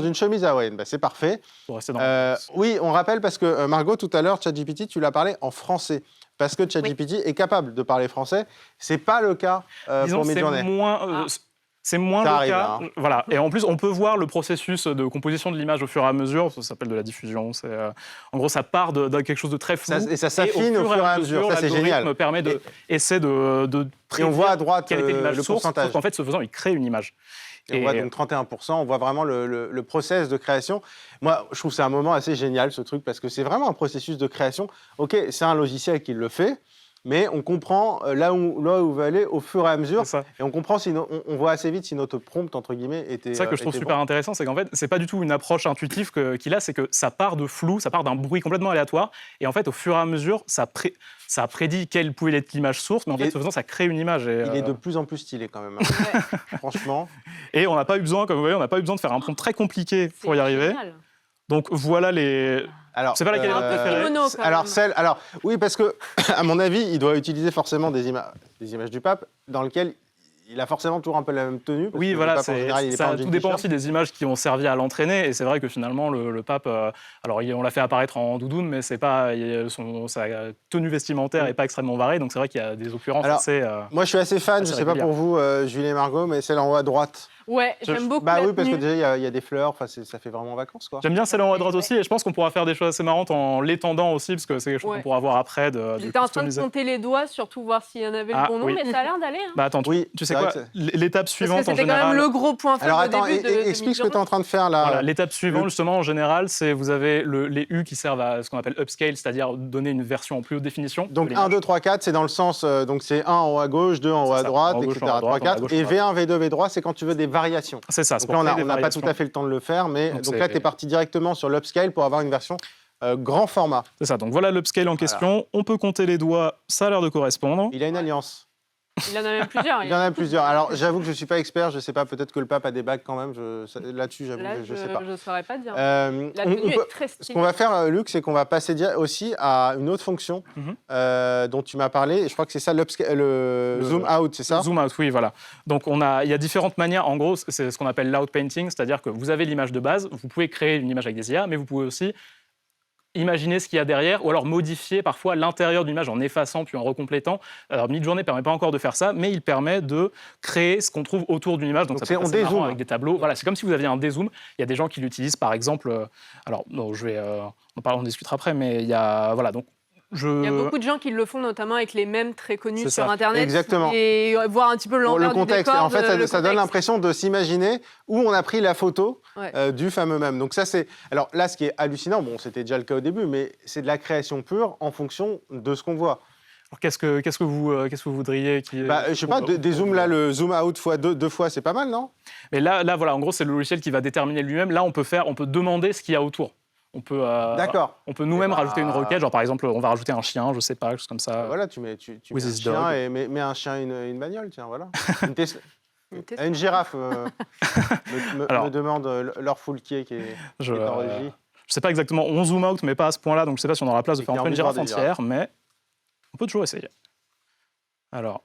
une chemise hawaïenne. C'est parfait. Pour rester dans oui, on rappelle parce que Margot, tout à l'heure, ChatGPT, tu l'as parlé en français. Parce que ChatGPT est capable de parler français. Ce n'est pas le cas pour Midjourney. C'est moins Ça le arrive, cas. hein. Voilà. Et en plus, on peut voir le processus de composition de l'image au fur et à mesure. Ça s'appelle de la diffusion. En gros, ça part de quelque chose de très flou. Et ça s'affine au fur et à mesure. Ça, c'est génial. L'algorithme permet d'essayer de Et on voit à droite quelle était l'image le source. pourcentage. En fait, ce faisant, il crée une image. Et on voit donc 31%, on voit vraiment le process de création. Moi, je trouve que c'est un moment assez génial, ce truc, parce que c'est vraiment un processus de création. OK, c'est un logiciel qui le fait, mais on comprend là où on va aller au fur et à mesure. Et on comprend, on voit assez vite si notre prompt, entre guillemets, était. C'est ça que je trouve super intéressant, c'est qu'en fait, c'est pas du tout une approche intuitive qu'il a, c'est que ça part de flou, ça part d'un bruit complètement aléatoire. Et en fait, au fur et à mesure, ça prédit quelle pouvait être l'image source, mais en fait, ce faisant, ça crée une image. Il est de plus en plus stylé quand même. Franchement. Et on n'a pas eu besoin, comme vous voyez, on n'a pas eu besoin de faire un prompt très compliqué pour y arriver. Génial. Donc voilà les. Alors, c'est pas laquelle est votre préférée. Oui, parce que à mon avis, il doit utiliser forcément des images du pape dans lesquelles il a forcément toujours un peu la même tenue. Parce oui, que voilà, le pape, en général, il est pas en tout dépend t-shirt. aussi des images qui ont servi à l'entraîner. Et c'est vrai que finalement, le pape, alors on l'a fait apparaître en doudoune, mais c'est pas sa tenue vestimentaire n'est pas extrêmement variée. Donc c'est vrai qu'il y a des occurrences assez. Moi, je suis assez fan. Je ne sais pas pour vous, Julie et Margot, mais celle en haut à droite. Ouais, j'aime beaucoup. Bah oui, parce que déjà, il y a des fleurs. Ça fait vraiment vacances, quoi. J'aime bien celle en haut à droite aussi, et je pense qu'on pourra faire des choses assez marrantes en l'étendant aussi, parce que c'est quelque chose qu'on pourra voir après. J'étais en train de compter les doigts, surtout voir s'il y en avait le bon nom, mais ça a l'air d'aller. Hein. Bah attends, tu sais quoi, l'étape suivante parce que en général. C'était quand même le gros point faible. Alors attends, début explique ce que tu es en train de faire là. Voilà, l'étape suivante, justement, en général, c'est vous avez les U qui servent à ce qu'on appelle upscale, c'est-à-dire donner une version en plus haute définition. Donc 1, 2, 3, 4, c'est dans le sens, donc c'est 1 en haut à gauche, 2 en haut à droite, etc. 3, 4. Et V1, V2, V3, c'est quand tu veux des variations. C'est ça. Donc là, on n'a pas tout à fait le temps de le faire, mais donc là, tu es parti directement sur l'upscale pour avoir une version grand format. C'est ça, donc voilà l'upscale en question. On peut compter les doigts, ça a l'air de correspondre. Il a une alliance. Il en a même plusieurs. Il en a plusieurs. Alors, j'avoue que je ne suis pas expert, je ne sais pas, peut-être que le pape a des bagues quand même. Là-dessus, j'avoue, je ne sais pas. Je ne saurais pas dire. La tenue est très stylée. Ce qu'on va faire, Luc, c'est qu'on va passer aussi à une autre fonction dont tu m'as parlé. Et je crois que c'est ça, le zoom out, c'est ça? Zoom out, oui, voilà. Donc, il y a différentes manières. En gros, c'est ce qu'on appelle l'outpainting, c'est-à-dire que vous avez l'image de base, vous pouvez créer une image avec des IA, mais vous pouvez aussi imaginer ce qu'il y a derrière, ou alors modifier parfois l'intérieur d'une image en effaçant puis en recomplétant. Alors Midjourney ne permet pas encore de faire ça, mais il permet de créer ce qu'on trouve autour d'une image. Donc ça peut être assez marrant avec des tableaux. Voilà, c'est comme si vous aviez un dézoom. Il y a des gens qui l'utilisent, par exemple. Alors, non, on discutera après, mais il y a voilà donc. Il y a beaucoup de gens qui le font, notamment avec les mèmes très connus C'est sur ça. Internet. Exactement. Et voir un petit peu Pour l'envers le du contexte, décor. en fait, le ça donne contexte. l'impression de s'imaginer où on a pris la photo Ouais. du fameux mème. Donc ça, c'est... Alors là, ce qui est hallucinant, bon, c'était déjà le cas au début, mais c'est de la création pure en fonction de ce qu'on voit. Alors, qu'est-ce que vous voudriez Je sais pas, des zooms là, le zoom out fois deux fois, c'est pas mal, non? Mais là, voilà, en gros, c'est le logiciel qui va déterminer lui-même. Là, on peut demander ce qu'il y a autour. On peut D'accord. nous-mêmes Eh ben, rajouter une requête, genre par exemple, on va rajouter un chien, je sais pas, quelque chose comme ça. Voilà, tu mets With un his chien dog. et mets un chien et une bagnole, tiens, voilà. Une Tesla. Une Tesla. Une girafe Alors, me demande Laure Foulquier qui est Je en régie. je sais pas exactement, on zoom out, mais pas à ce point-là, donc je sais pas si on aura la place de Et faire qui a entrer une envie de voir girafe des entière, mais on peut toujours essayer. Alors,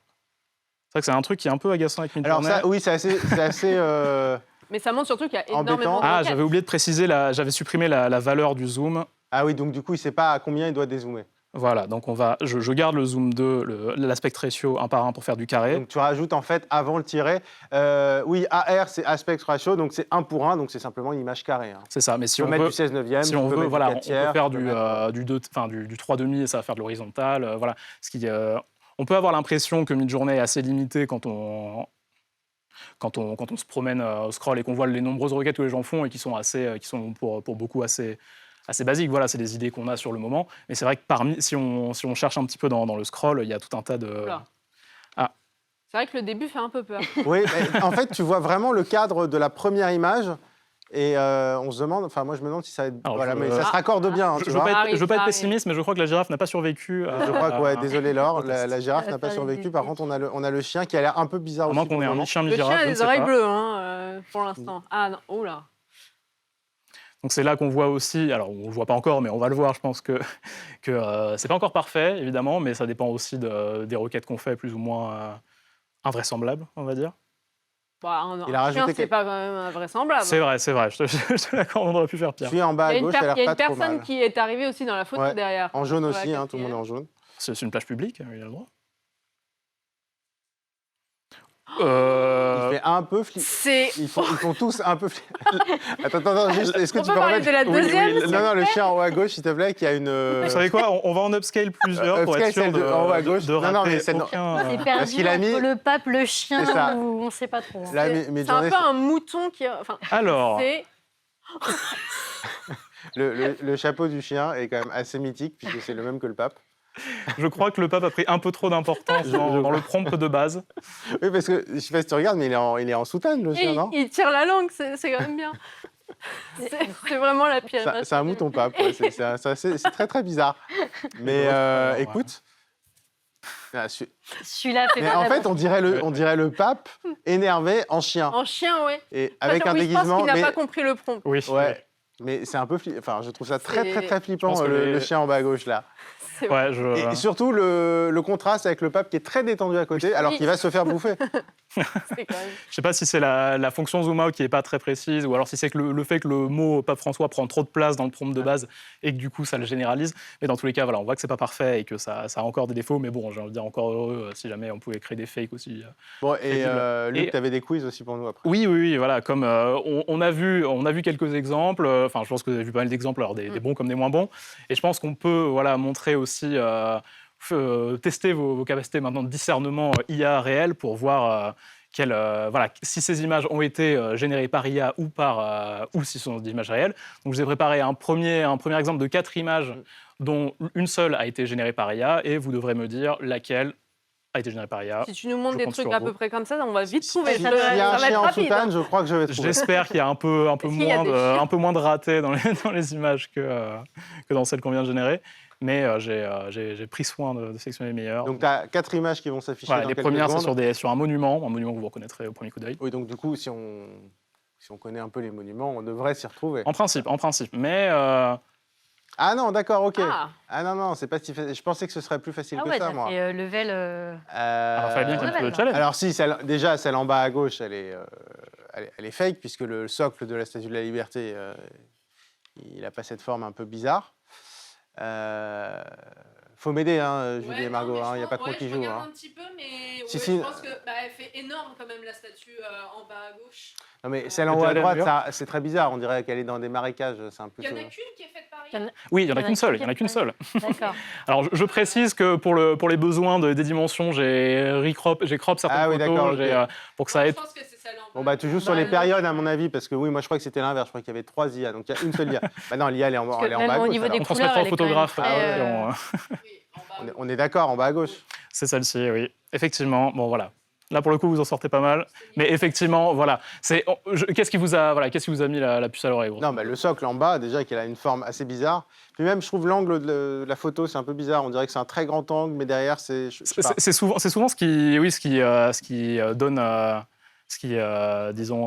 c'est vrai que c'est un truc qui est un peu agaçant avec Alors Midjourney. ça, oui, c'est assez Mais ça montre surtout qu'il y a Embêtant. énormément de Ah, requêtes. j'avais oublié de préciser, j'avais supprimé la valeur du zoom. Ah oui, donc du coup, il sait pas à combien il doit dézoomer. Voilà, donc je garde le zoom 2, l'aspect ratio 1 par 1 pour faire du carré. Donc tu rajoutes en fait avant le tiret. Oui, AR c'est aspect ratio, donc c'est 1 pour 1, donc c'est simplement une image carrée. Hein. C'est ça, mais si Tu peux on mettre veut, du 16 neuvième, si tu on peux veut, mettre voilà, du on 4 tiers, peut faire tu peux mettre, du 3 demi et ça va faire de l'horizontal. Voilà. On peut avoir l'impression que Midjourney est assez limité quand on se promène au scroll et qu'on voit les nombreuses requêtes que les gens font et qui sont pour beaucoup assez basiques. Voilà, c'est des idées qu'on a sur le moment. Mais c'est vrai que si on cherche un petit peu dans le scroll, il y a tout un tas de... Oula. Ah. C'est vrai que le début fait un peu peur. Oui, mais en fait, tu vois vraiment le cadre de la première image. Et on se demande, enfin moi je me demande si ça va être... Alors, voilà, je- mais ça se raccorde bien, hein, Je tu ne veux vois. pas être arrive. pessimiste, mais je crois que la girafe n'a pas survécu. Je crois que, ouais, désolé Laure, la girafe Ça n'a va pas faire survécu. des Par contre, on a le chien qui a l'air un peu bizarre À aussi. moins qu'on pour ait le un moment. mi-chien, Le mi-girafe, chien je a ne les sais oreilles pas. bleues, pour l'instant. Ah non, oh là. Donc c'est là qu'on voit aussi, alors on ne le voit pas encore, mais on va le voir, je pense que c'est pas encore parfait, évidemment, mais ça dépend aussi des requêtes qu'on fait, plus ou moins invraisemblables, on va dire. Bah, Il a un chien, rajouté c'est que- pas quand même invraisemblable. C'est vrai, je te l'accorde, on aurait pu faire pire. Celui en bas à Il y a une, gauche, ça a il y l'air a pas une trop personne mal. qui est arrivée aussi dans la photo Ouais. derrière. En jaune Sur la aussi, hein, tout le monde est quatrième. en jaune. C'est une plage publique, il a le droit. Il fait un peu C'est... Ils font tous un peu Attends, juste, est-ce que On tu peut peux parler remettre... de la deuxième Non, le chien en haut à gauche, s'il te plaît, qui a une... Vous savez quoi, on va en upscale plusieurs pour Upscale, être sûr celle de- en haut à gauche. de Non, non, rater mais celle- aucun... C'est parce perdu qu'il a mis- entre le pape, le chien, C'est ça. ou on ne sait pas trop. hein. Là, c'est Midjourney, un peu un mouton qui... Enfin, Alors, c'est... le chapeau du chien est quand même assez mythique, puisque c'est le même que le pape. je crois que le pape a pris un peu trop d'importance dans le prompt de base. Oui, parce que, je sais pas si tu regardes, mais il est en soutane, le chien, Et non? il tire la langue, c'est quand même bien. C'est vraiment la pire. C'est un mouton pape, ouais, c'est très très bizarre. Mais Ouais. écoute... Ah, Celui-là fait mais pas en la fait, bonne. on dirait le pape énervé en chien. En chien, ouais. Et avec un Oui, je pense déguisement... qu'il n'a mais- pas compris le prompt. Oui. Ouais, mais c'est un peu enfin, je trouve ça très C'est- très très flippant, Je pense que le chien en bas à gauche là. C'est vrai. Ouais, Et surtout le contraste avec le pape qui est très détendu à côté, alors qu'il va se faire bouffer. C'est quand même... Je sais pas si c'est la fonction zoom out qui est pas très précise ou alors si c'est que le fait que le mot Pape François prend trop de place dans le prompt de base et que du coup ça le généralise. Mais dans tous les cas, voilà, on voit que c'est pas parfait et que ça a encore des défauts. Mais bon, j'ai envie de dire encore heureux si jamais on pouvait créer des fakes aussi. Bon, et Luc, Et- tu avais des quiz aussi pour nous après. Oui, voilà, comme on a vu quelques exemples. Enfin, je pense que vous avez vu pas mal d'exemples, alors des bons comme des moins bons. Et je pense qu'on peut, voilà, montrer aussi, tester vos capacités maintenant de discernement IA réel pour voir voilà, si ces images ont été générées par IA ou si ce sont des images réelles. Donc, je vous ai préparé un premier exemple de 4 images dont une seule a été générée par IA et vous devrez me dire laquelle a été générée par IA. Si tu nous montres Je des compte trucs sur à vous. peu près comme ça, on va vite trouver. S'il Ça y va a un être chien en rapide, soutane, hein. je crois que je vais trouver. J'espère qu'il y a un peu Est-ce qu'il y a moins des un peu moins de ratés dans les images que dans celles qu'on vient de générer. Mais j'ai pris soin de sélectionner les meilleures. Donc tu as 4 images qui vont s'afficher Voilà, dans les quelques premières, c'est secondes. sur un monument que vous reconnaîtrez au premier coup d'œil. Oui, donc du coup, si on connaît un peu les monuments, on devrait s'y retrouver. En principe. Mais Ah non, d'accord, ok. Ah. Ah non, c'est pas si facile. Je pensais que ce serait plus facile Ah que ouais, ça, t'as moi. fait level. alors, fallait bien qu'il y ait un peu de challenge. Alors si, déjà, celle en bas à gauche, elle est fake, puisque le socle de la Statue de la Liberté, il n'a pas cette forme un peu bizarre. Faut m'aider, hein, Julie et Margot, il n'y a pas que moi qui joue. Hein. un petit peu, mais Si. je pense qu'elle fait énorme quand même la statue en bas à gauche. Non mais celle en haut à T'es allé à droite, New York c'est très bizarre, on dirait qu'elle est dans des marécages, c'est un peu... Il y en a qu'une qui est faite par Oui, il y en a qu'une seule. Il y en a qu'une seule. D'accord. Alors, je précise que pour les besoins des dimensions, j'ai crop certaines Ah oui, photos d'accord, ok. pour que ça aide. Je pense que c'est celle en Bon, bah, tu joues sur les périodes, à mon avis, parce que oui, moi, je crois que c'était l'inverse. Je crois qu'il y avait 3 IA, donc il y a une seule IA. Bah non, l'IA, elle est en que elle est en même bas à au gauche, niveau alors. des On transmettra couleurs, au photographe. elle est quand même très, et on- On est d'accord, en bas à gauche. C'est celle-ci, oui. Effectivement, bon voilà. Là, pour le coup, vous en sortez pas mal. Mais effectivement, voilà. Qu'est-ce qui vous a mis la puce à l'oreille, gros? Non, bah, le socle en bas, déjà, qu'il a une forme assez bizarre. Puis même, je trouve l'angle de la photo, c'est un peu bizarre. On dirait que c'est un très grand angle, mais derrière, c'est... je sais pas. C'est souvent ce qui donne, disons,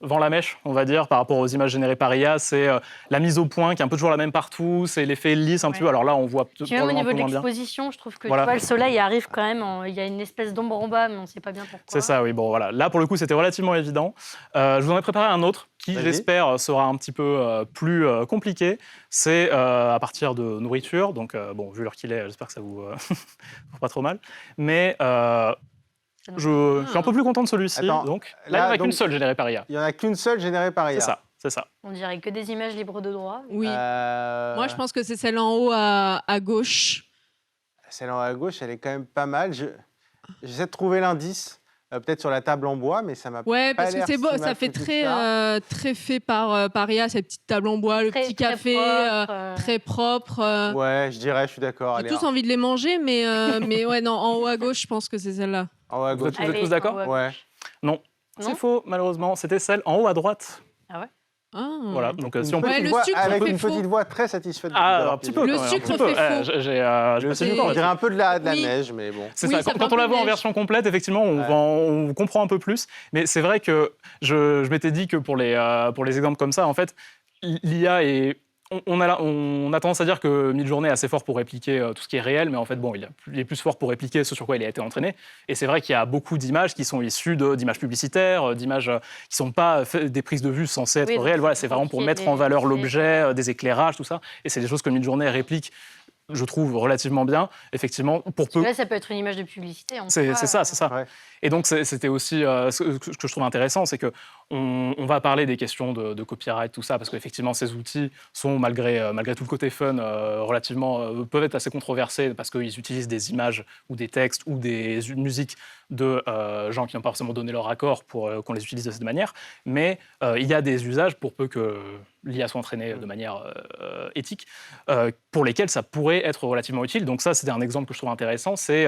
vend la mèche, on va dire, par rapport aux images générées par IA. C'est la mise au point qui est un peu toujours la même partout. C'est l'effet lisse un petit peu. Alors là, on voit Puis même au probablement un niveau peu de moins bien. l'exposition, je trouve que Voilà. tu vois, le soleil arrive quand même, il y a une espèce d'ombre en bas, mais on ne sait pas bien pourquoi. C'est ça, oui. Bon, voilà. Là, pour le coup, c'était relativement évident. Je vous en ai préparé un autre qui, Vas-y. j'espère, sera un petit peu plus compliqué. C'est à partir de nourriture. Donc, bon, vu l'heure qu'il est, j'espère que ça vous fera pas trop mal. Mais je suis un peu plus content de celui-ci. Attends, Donc, là, il là, n'y en a donc- qu'une seule générée par IA. Il n'y en a qu'une seule générée par IA. C'est ça, c'est ça. On dirait que des images libres de droit. Oui. Euh, Moi, je pense que c'est celle en haut à gauche. Celle en haut à gauche, elle est quand même pas mal. J'essaie de trouver l'indice, peut-être sur la table en bois, mais ça m'a Ouais, pas parce que l'air c'est beau, si ça mal fait foutu que très, ça. très fait par IA, cette petite table en bois, le Très- petit très café, propre, très propre. Ouais, je dirais, je suis d'accord. J'ai Allez, tous envie de les manger, mais ouais, non, en haut à gauche, je pense que c'est celle-là. en haut à Vous gauche. êtes tous d'accord? Ouais. Non. Non. C'est faux, malheureusement. C'était celle en haut à droite. Ah. Voilà. Donc, Une si on peut. Ouais, petite le voix- sucre avec fait une faux. petite voix très satisfaite. de vous Ah, avoir un petit piégé. peu. Le quand même, sucre un petit peu. fait faux. Je me suis C'est- dit, On dirait un peu de la Oui. neige, mais bon. C'est Oui, ça. ça Quand fait un on peu la voit en neige. version complète, effectivement, Ouais. on comprend un peu plus. Mais c'est vrai que je m'étais dit que pour les exemples comme ça, en fait, l'IA est. On a tendance à dire que Midjourney est assez fort pour répliquer tout ce qui est réel, mais en fait, bon, il est plus fort pour répliquer ce sur quoi il a été entraîné. Et c'est vrai qu'il y a beaucoup d'images qui sont issues d'images publicitaires, d'images qui ne sont pas des prises de vue censées être Oui, donc réelles. Voilà, c'est c'est vraiment pour compliqué, mettre en valeur c'est- l'objet, des éclairages, tout ça. Et c'est des choses que Midjourney réplique, je trouve, relativement bien. Effectivement, pour peu. Là, ça peut être une image de publicité. en C'est soi, ça, c'est ça. Ouais. Et donc, c'était aussi ce que je trouve intéressant, c'est qu'on va parler des questions de copyright, tout ça, parce qu'effectivement, ces outils sont, malgré tout le côté fun, relativement, peuvent être assez controversés, parce qu'ils utilisent des images ou des textes ou des musiques de gens qui n'ont pas forcément donné leur accord pour qu'on les utilise de cette manière. Mais il y a des usages, pour peu que l'IA soit entraînée de manière éthique, pour lesquels ça pourrait être relativement utile. Donc ça, c'était un exemple que je trouve intéressant, c'est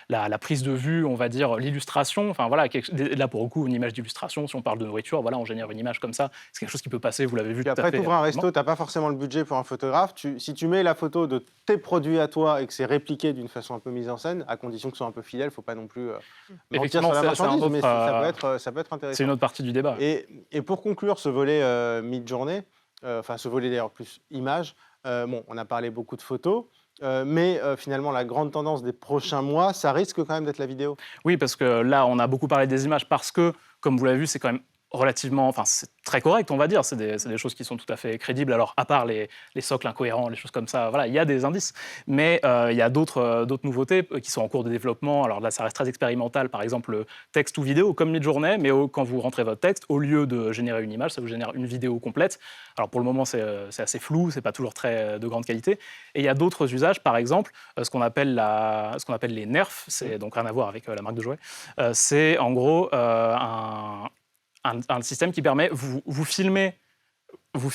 la prise de vue, on va dire, l'illustration. Enfin voilà, là pour le coup, une image d'illustration, si on parle de nourriture, voilà, on génère une image comme ça, c'est quelque chose qui peut passer, vous l'avez vu Puis tout à après, fait. tu ouvres un rapidement. resto, tu n'as pas forcément le budget pour un photographe. Si tu mets la photo de tes produits à toi et que c'est répliqué d'une façon un peu mise en scène, à condition que ce soit un peu fidèle, il ne faut pas non plus mentir Effectivement, sur la c'est un marchandise, autre, mais ça peut être C'est intéressant. une autre partie du débat. Et pour conclure ce volet Midjourney, enfin ce volet d'ailleurs plus images, bon, on a parlé beaucoup de photos, mais finalement la grande tendance des prochains mois, ça risque quand même d'être la vidéo. Oui, parce que là, on a beaucoup parlé des images parce que, comme vous l'avez vu, c'est quand même relativement, enfin, c'est très correct, on va dire. C'est des choses qui sont tout à fait crédibles. Alors, à part les socles incohérents, les choses comme ça, voilà, il y a des indices. Mais il y a d'autres nouveautés qui sont en cours de développement. Alors là, ça reste très expérimental. Par exemple, le texte ou vidéo, comme Midjourney, mais quand vous rentrez votre texte, au lieu de générer une image, ça vous génère une vidéo complète. Alors, pour le moment, c'est assez flou, c'est pas toujours très de grande qualité. Et il y a d'autres usages, par exemple, ce qu'on appelle les nerfs, c'est donc rien à voir avec la marque de jouets. C'est en gros un système qui permet, vous filmez, vous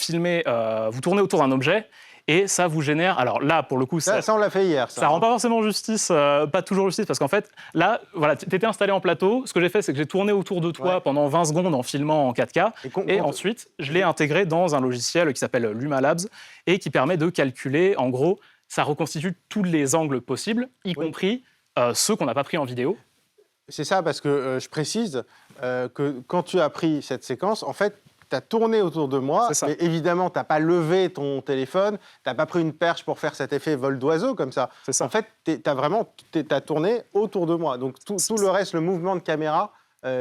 tournez autour d'un objet et ça vous génère. Alors là, pour le coup, Ça, on l'a fait hier. ça rend pas forcément justice, pas toujours justice, parce qu'en fait, là, voilà, tu étais installé en plateau. Ce que j'ai fait, c'est que j'ai tourné autour de toi Ouais. pendant 20 secondes en filmant en 4K. Et ensuite, je l'ai intégré dans un logiciel qui s'appelle Luma Labs et qui permet de calculer, en gros, ça reconstitue tous les angles possibles, y compris ceux qu'on n'a pas pris en vidéo. C'est ça, parce que je précise que quand tu as pris cette séquence, en fait, tu as tourné autour de moi, C'est ça. mais évidemment, tu n'as pas levé ton téléphone, tu n'as pas pris une perche pour faire cet effet vol d'oiseau comme ça. C'est ça. En fait, tu as tourné autour de moi. Donc tout le reste, le mouvement de caméra,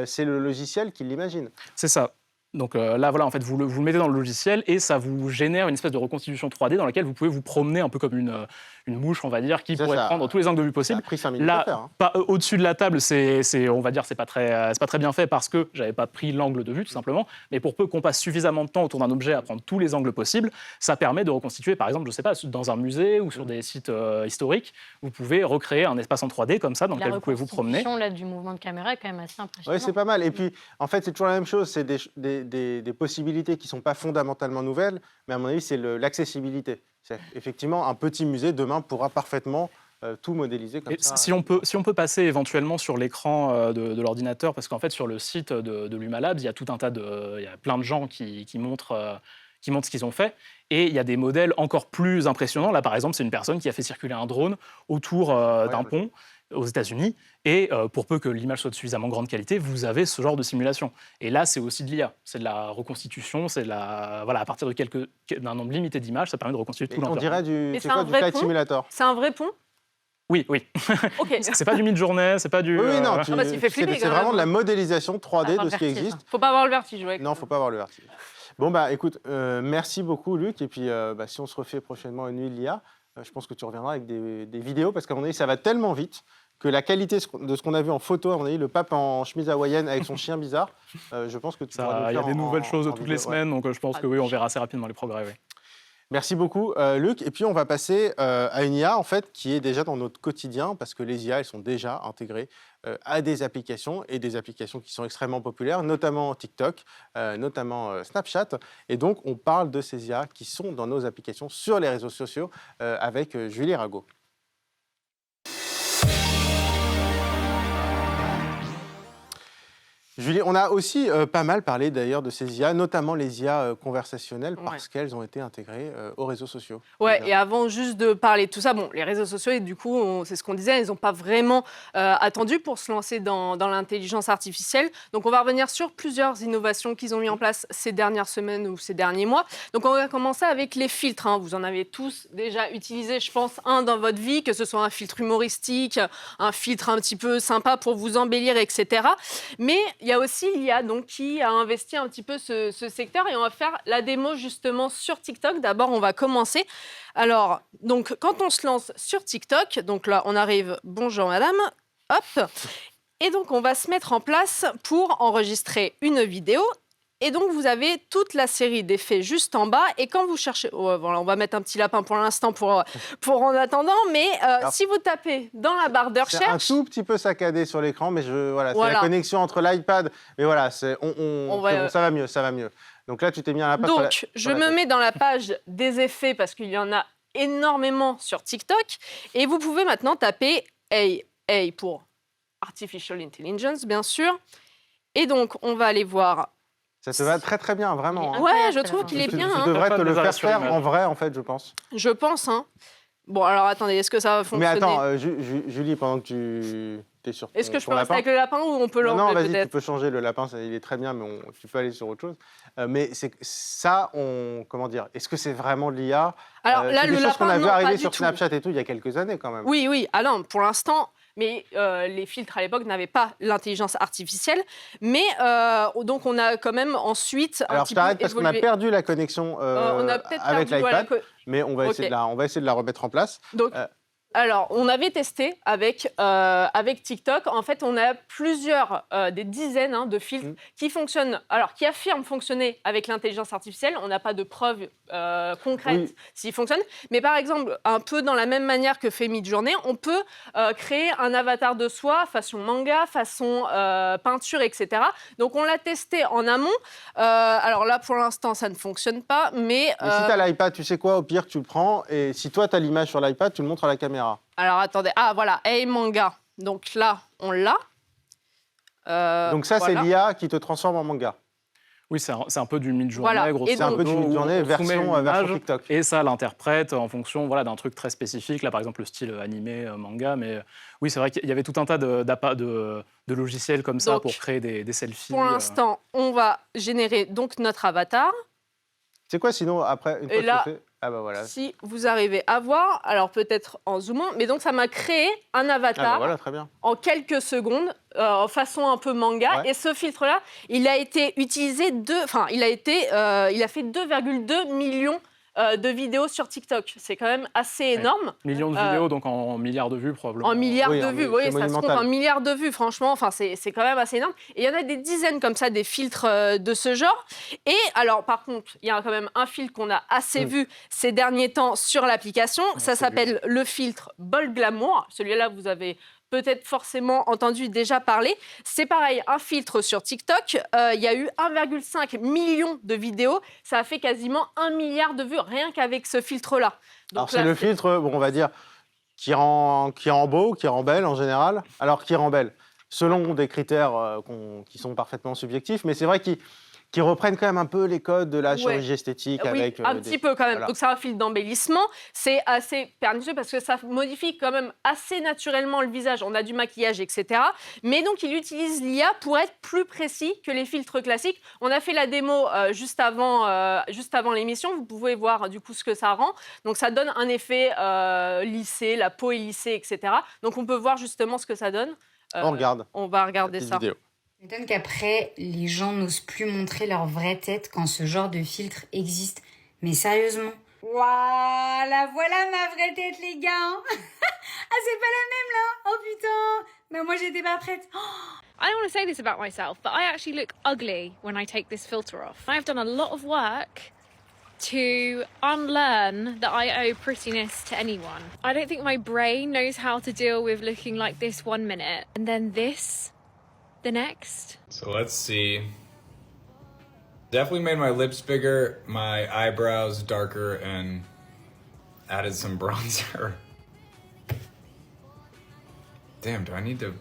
c'est le logiciel qui l'imagine. C'est ça. Donc là, voilà, en fait, vous le mettez dans le logiciel et ça vous génère une espèce de reconstitution 3D dans laquelle vous pouvez vous promener un peu comme une mouche, on va dire, qui Ça, pourrait prendre tous les angles de vue Ça possibles. a pris 5 minutes Là, à faire. Hein. au-dessus de la table, on va dire, c'est pas très bien fait parce que j'avais pas pris l'angle de vue, tout simplement. Mais pour peu qu'on passe suffisamment de temps autour d'un objet à prendre tous les angles possibles, ça permet de reconstituer, par exemple, je sais pas, dans un musée ou sur des sites historiques, vous pouvez recréer un espace en 3D comme ça, dans lequel vous pouvez vous promener. La reconstitution là, du mouvement de caméra est quand même assez impressionnante. Oui, c'est pas mal. Et puis, en fait, c'est toujours la même chose. C'est des possibilités qui ne sont pas fondamentalement nouvelles, mais à mon avis, c'est l'accessibilité. Effectivement, un petit musée, demain, pourra parfaitement tout modéliser comme ça. Si on peut passer éventuellement sur l'écran de l'ordinateur, parce qu'en fait, sur le site de l'Humalabs, il y a tout un tas il y a plein de gens qui montrent ce qu'ils ont fait. Et il y a des modèles encore plus impressionnants. Là, par exemple, c'est une personne qui a fait circuler un drone autour d'un pont aux États-Unis. Et pour peu que l'image soit de suffisamment grande qualité, vous avez ce genre de simulation. Et là, c'est aussi de l'IA. C'est de la reconstitution. Voilà, à partir d'un nombre limité d'images, ça permet de reconstituer tout l'environnement. On dirait du un vrai Flight pont Simulator. C'est un vrai pont? Oui. Ok. C'est pas du mid-journée, c'est pas du... Oui, non, bah, ça fait flipper, c'est quand vraiment même. de la modélisation 3D Avoir de ce qui le vertige. existe. Faut pas avoir le vertige, ouais. Non, faut pas avoir le vertige. Bon, bah écoute, merci beaucoup, Luc. Et puis, si on se refait prochainement une nuit de l'IA, je pense que tu reviendras avec des vidéos, parce qu'à mon avis, ça va tellement vite que la qualité de ce qu'on a vu en photo, à mon avis, le pape en chemise hawaïenne avec son chien bizarre, je pense que tu pourras nous le Il y a faire des nouvelles choses en toutes vidéo, les semaines, donc je pense que oui, on verra assez rapidement les progrès. Oui. Merci beaucoup, Luc. Et puis, on va passer à une IA, en fait, qui est déjà dans notre quotidien, parce que les IA, elles sont déjà intégrées à des applications, et des applications qui sont extrêmement populaires, notamment TikTok, notamment Snapchat. Et donc, on parle de ces IA qui sont dans nos applications sur les réseaux sociaux avec Julie Rago. Julie, on a aussi pas mal parlé d'ailleurs de ces IA, notamment les IA conversationnelles, parce qu'elles ont été intégrées aux réseaux sociaux. Ouais, Déjà. et avant juste de parler de tout ça, bon, les réseaux sociaux, et du coup, c'est ce qu'on disait, ils n'ont pas vraiment attendu pour se lancer dans l'intelligence artificielle. Donc, on va revenir sur plusieurs innovations qu'ils ont mis en place ces dernières semaines ou ces derniers mois. Donc, on va commencer avec les filtres. Hein. Vous en avez tous déjà utilisé, je pense, un dans votre vie, que ce soit un filtre humoristique, un filtre un petit peu sympa pour vous embellir, etc. Mais il y a aussi l'IA donc, qui a investi un petit peu ce secteur, et on va faire la démo justement sur TikTok. D'abord, on va commencer. Alors, donc, quand on se lance sur TikTok, donc là, on arrive, bonjour madame, hop, et donc on va se mettre en place pour enregistrer une vidéo. Et donc, vous avez toute la série d'effets juste en bas. Et quand vous cherchez... voilà, on va mettre un petit lapin pour l'instant pour en attendant. Mais si vous tapez dans la barre de C'est recherche... un tout petit peu saccadé sur l'écran, mais voilà, c'est la connexion entre l'iPad. Mais voilà, ça va mieux, ça va mieux. Donc là, tu t'es mis à la page. Donc, je me mets dans la page des effets parce qu'il y en a énormément sur TikTok. Et vous pouvez maintenant taper AI pour Artificial Intelligence, bien sûr. Et donc, on va aller voir... Ça te va très très bien, vraiment. Hein. Ouais, je trouve qu'il est bien. Tu Hein. devrais te le faire en vrai, en fait, je pense. Je pense. Hein. Bon, alors attendez, est-ce que ça va fonctionner? Mais attends, Julie, pendant que tu es sur Est-ce que je peux ton rester lapin, avec le lapin ou on peut non, l'enlever vas-y, tu peut-être? peux changer le lapin, il est très bien, mais tu peux aller sur autre chose. Mais ça, comment dire, est-ce que c'est vraiment de l'IA? Alors là, c'est le des choses qu'on lapin, a vu non, pas arriver du sur tout. Snapchat et tout il y a quelques années quand même. Oui, oui. Ah non, pour l'instant, mais les filtres à l'époque n'avaient pas l'intelligence artificielle. Mais donc on a quand même ensuite Alors je t'arrête parce qu'on a perdu la connexion on a peut-être avec perdu, voilà, l'iPad, mais on va essayer de la remettre en place. Donc, alors, on avait testé avec TikTok. En fait, on a des dizaines de filtres qui fonctionnent, alors qui affirment fonctionner avec l'intelligence artificielle. On n'a pas de preuves concrètes s'ils fonctionnent. Mais par exemple, un peu dans la même manière que fait Midjourney, on peut créer un avatar de soi, façon manga, façon peinture, etc. Donc, on l'a testé en amont. Alors là, pour l'instant, ça ne fonctionne pas. Mais si tu as l'iPad, tu sais quoi, au pire, tu le prends. Et si toi, tu as l'image sur l'iPad, tu le montres à la caméra. Alors, attendez. Ah, voilà, Hey Manga. Donc là, on l'a. Donc ça, voilà. c'est l'IA qui te transforme en manga. Oui, c'est un peu du mid-journée, Voilà. grosso Et C'est un peu du modo, mid-journée on soumet une version image TikTok. Et ça l'interprète en fonction d'un truc très spécifique. Là, par exemple, le style animé, manga. Mais oui, c'est vrai qu'il y avait tout un tas de logiciels comme ça Donc, pour créer des selfies. Pour l'instant, on va générer donc notre avatar. C'est quoi sinon, après, une fois que là, c'est fait? Ah bah voilà. Si vous arrivez à voir, alors peut-être en zoomant, mais donc ça m'a créé un avatar Ah bah voilà, très bien. en quelques secondes, en façon un peu manga. Ouais. Et ce filtre-là, il a été utilisé il a fait 2,2 millions de vidéos sur TikTok. C'est quand même assez énorme. Millions de vidéos, donc en milliards de vues probablement. En milliards Oui, de mais vues, c'est oui, ça se compte monumental. en milliards de vues, franchement, enfin, c'est quand même assez énorme. Et il y en a des dizaines comme ça, des filtres de ce genre. Et alors, par contre, il y a quand même un filtre qu'on a assez vu ces derniers temps sur l'application. Ça s'appelle le filtre Bold Glamour. Celui-là, vous avez peut-être forcément entendu déjà parler. C'est pareil, un filtre sur TikTok. Il y a eu 1,5 million de vidéos. Ça a fait quasiment 1 milliard de vues rien qu'avec ce filtre-là. Donc Alors, c'est là, le filtre, bon, on va dire, qui rend beau, qui rend belle en général. Alors, qui rend belle selon des critères qui sont parfaitement subjectifs, mais c'est vrai qui reprennent quand même un peu les codes de la chirurgie esthétique. Oui, avec, un petit peu quand même. voilà. Donc c'est un filtre d'embellissement. C'est assez pernicieux parce que ça modifie quand même assez naturellement le visage. On a du maquillage, etc. Mais donc il utilise l'IA pour être plus précis que les filtres classiques. On a fait la démo juste avant l'émission. Vous pouvez voir du coup ce que ça rend. Donc ça donne un effet lissé, la peau est lissée, etc. Donc on peut voir justement ce que ça donne. On regarde. On va regarder Petite ça. vidéo. Ça m'étonne qu'après, les gens n'osent plus montrer leur vraie tête quand ce genre de filtre existe. Mais sérieusement. Voilà, voilà ma vraie tête, les gars. Ah, c'est pas la même, là. Oh, putain. Mais moi, j'étais pas prête. I don't want to say this about myself, but I actually look ugly when I take this filter off. I've done a lot of work to unlearn that I owe prettiness to anyone. I don't think my brain knows how to deal with looking like this 1 minute and then this the next. So let's see. Definitely made my lips bigger, my eyebrows darker, and added some bronzer. Damn, do I need to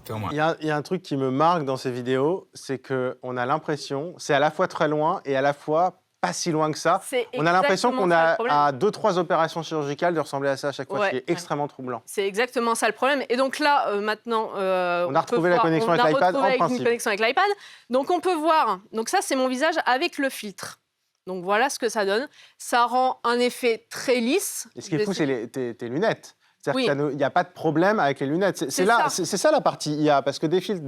film Il y a un truc qui me marque dans ces vidéos, c'est qu'on a l'impression, c'est à la fois très loin et à la fois pas si loin que ça. C'est On a l'impression exactement qu'on ça, le a problème. à 2-3 opérations chirurgicales de ressembler à ça à chaque fois, Ouais, ce qui est ouais. extrêmement troublant. C'est exactement ça le problème. Et donc là, maintenant, On a retrouvé la connexion avec l'iPad en principe. une connexion avec l'iPad. Donc on peut voir. Donc ça, c'est mon visage avec le filtre. Donc voilà ce que ça donne. Ça rend un effet très lisse. Et ce qui est fou, c'est tes lunettes. Oui. C'est-à-dire qu'il n'y a pas de problème avec les lunettes. C'est ça. C'est ça la partie IA, parce que des filtres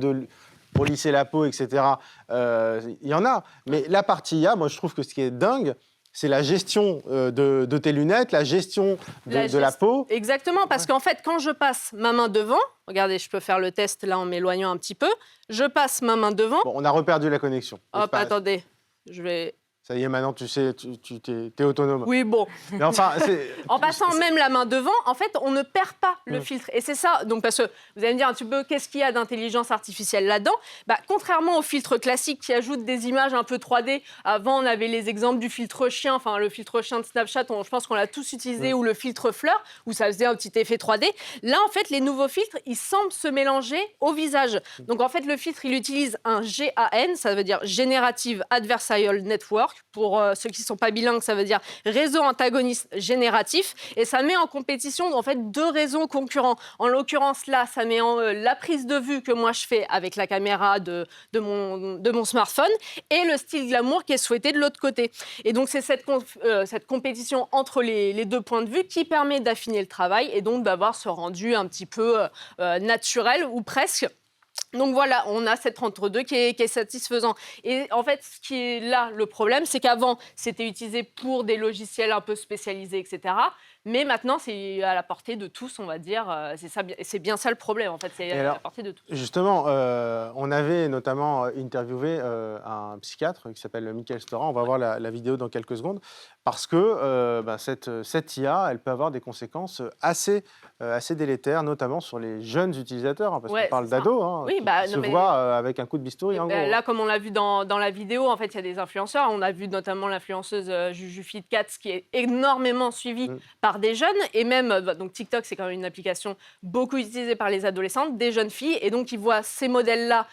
pour lisser la peau, etc., il y en a. Mais la partie IA, moi, je trouve que ce qui est dingue, c'est la gestion de tes lunettes, la gestion de la peau. Exactement, parce qu'en fait, quand je passe ma main devant, regardez, je peux faire le test là en m'éloignant un petit peu. Je passe ma main devant. Bon, on a reperdu la connexion. Hop, attendez, je vais... Ça y est, maintenant, tu sais, tu t'es autonome. Oui, bon. Mais enfin, En passant même la main devant, en fait, on ne perd pas le filtre. Et c'est ça. Donc, parce que vous allez me dire un petit peu, qu'est-ce qu'il y a d'intelligence artificielle là-dedans ? Contrairement au filtre classique qui ajoute des images un peu 3D, avant, on avait les exemples du filtre chien, enfin, le filtre chien de Snapchat, je pense qu'on l'a tous utilisé, ou le filtre fleur, où ça faisait un petit effet 3D. Là, en fait, les nouveaux filtres, ils semblent se mélanger au visage. Donc, en fait, le filtre, il utilise un GAN, ça veut dire Generative Adversarial Network. Pour ceux qui ne sont pas bilingues, ça veut dire réseau antagoniste génératif. Et ça met en compétition en fait 2 réseaux concurrents. En l'occurrence, là, ça met en la prise de vue que moi je fais avec la caméra de mon smartphone et le style glamour qui est souhaité de l'autre côté. Et donc, c'est cette compétition entre les 2 points de vue qui permet d'affiner le travail et donc d'avoir ce rendu un petit peu naturel ou presque. Donc voilà, on a cette entre-deux qui est satisfaisant. Et en fait, ce qui est là le problème, c'est qu'avant, c'était utilisé pour des logiciels un peu spécialisés, etc. Mais maintenant, c'est à la portée de tous, on va dire. C'est bien ça le problème, en fait. C'est à la portée de tous. Justement, on avait notamment interviewé un psychiatre qui s'appelle Michael Stora. On va voir la vidéo dans quelques secondes. Parce que cette IA, elle peut avoir des conséquences assez délétères, notamment sur les jeunes utilisateurs. Parce qu'on parle d'ados qui se voient avec un coup de bistouri, en gros. Là, comme on l'a vu dans la vidéo, en fait, il y a des influenceurs. On a vu notamment l'influenceuse Jujufit Cats, qui est énormément suivie par des jeunes. Et même, donc TikTok, c'est quand même une application beaucoup utilisée par les adolescentes, des jeunes filles. Et donc, ils voient ces modèles-là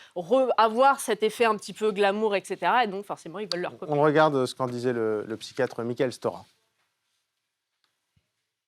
avoir cet effet un petit peu glamour, etc. Et donc, forcément, ils veulent leur copier. On regarde ce qu'en disait le psychiatre Michael Stora.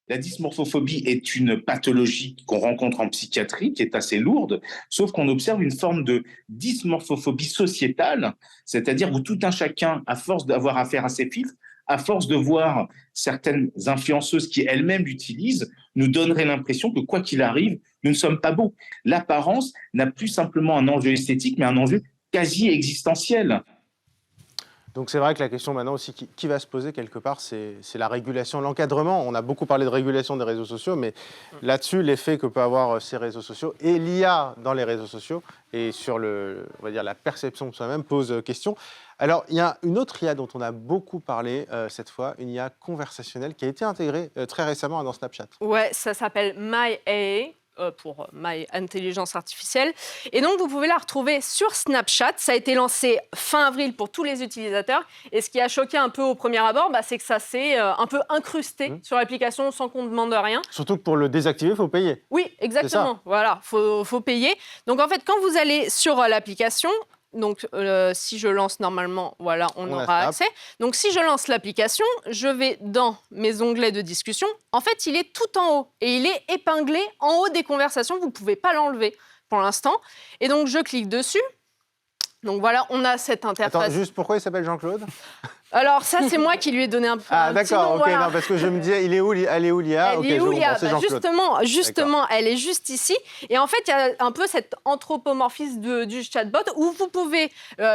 La dysmorphophobie est une pathologie qu'on rencontre en psychiatrie, qui est assez lourde, sauf qu'on observe une forme de dysmorphophobie sociétale, c'est-à-dire où tout un chacun, à force d'avoir affaire à ces filtres, à force de voir certaines influenceuses qui elles-mêmes l'utilisent, nous donnerait l'impression que quoi qu'il arrive, nous ne sommes pas beaux. L'apparence n'a plus simplement un enjeu esthétique, mais un enjeu quasi existentiel. Donc c'est vrai que la question maintenant aussi qui va se poser quelque part, c'est la régulation, l'encadrement. On a beaucoup parlé de régulation des réseaux sociaux, mais là-dessus, l'effet que peuvent avoir ces réseaux sociaux et l'IA dans les réseaux sociaux et sur on va dire, la perception de soi-même pose question. Alors, il y a une autre IA dont on a beaucoup parlé cette fois, une IA conversationnelle qui a été intégrée très récemment dans Snapchat. Ouais, ça s'appelle MyAA. Pour My Intelligence Artificielle. Et donc, vous pouvez la retrouver sur Snapchat. Ça a été lancé fin avril pour tous les utilisateurs. Et ce qui a choqué un peu au premier abord, c'est que ça s'est un peu incrusté sur l'application sans qu'on ne demande rien. Surtout que pour le désactiver, il faut payer. Oui, exactement. Voilà, faut payer. Donc, en fait, quand vous allez sur l'application, donc, si je lance normalement, voilà, on aura accès. Donc, si je lance l'application, je vais dans mes onglets de discussion. En fait, il est tout en haut et il est épinglé en haut des conversations. Vous ne pouvez pas l'enlever pour l'instant. Et donc, je clique dessus. Donc, voilà, on a cette interface. Attends, juste pourquoi il s'appelle Jean-Claude ? Alors, ça, c'est moi qui lui ai donné un peu. Ah, un d'accord, ok, voilà. non, parce que je me disais, elle est où l'IA ? Elle est où l'IA ? Justement, elle est juste ici. Et en fait, il y a un peu cet anthropomorphisme du chatbot où vous pouvez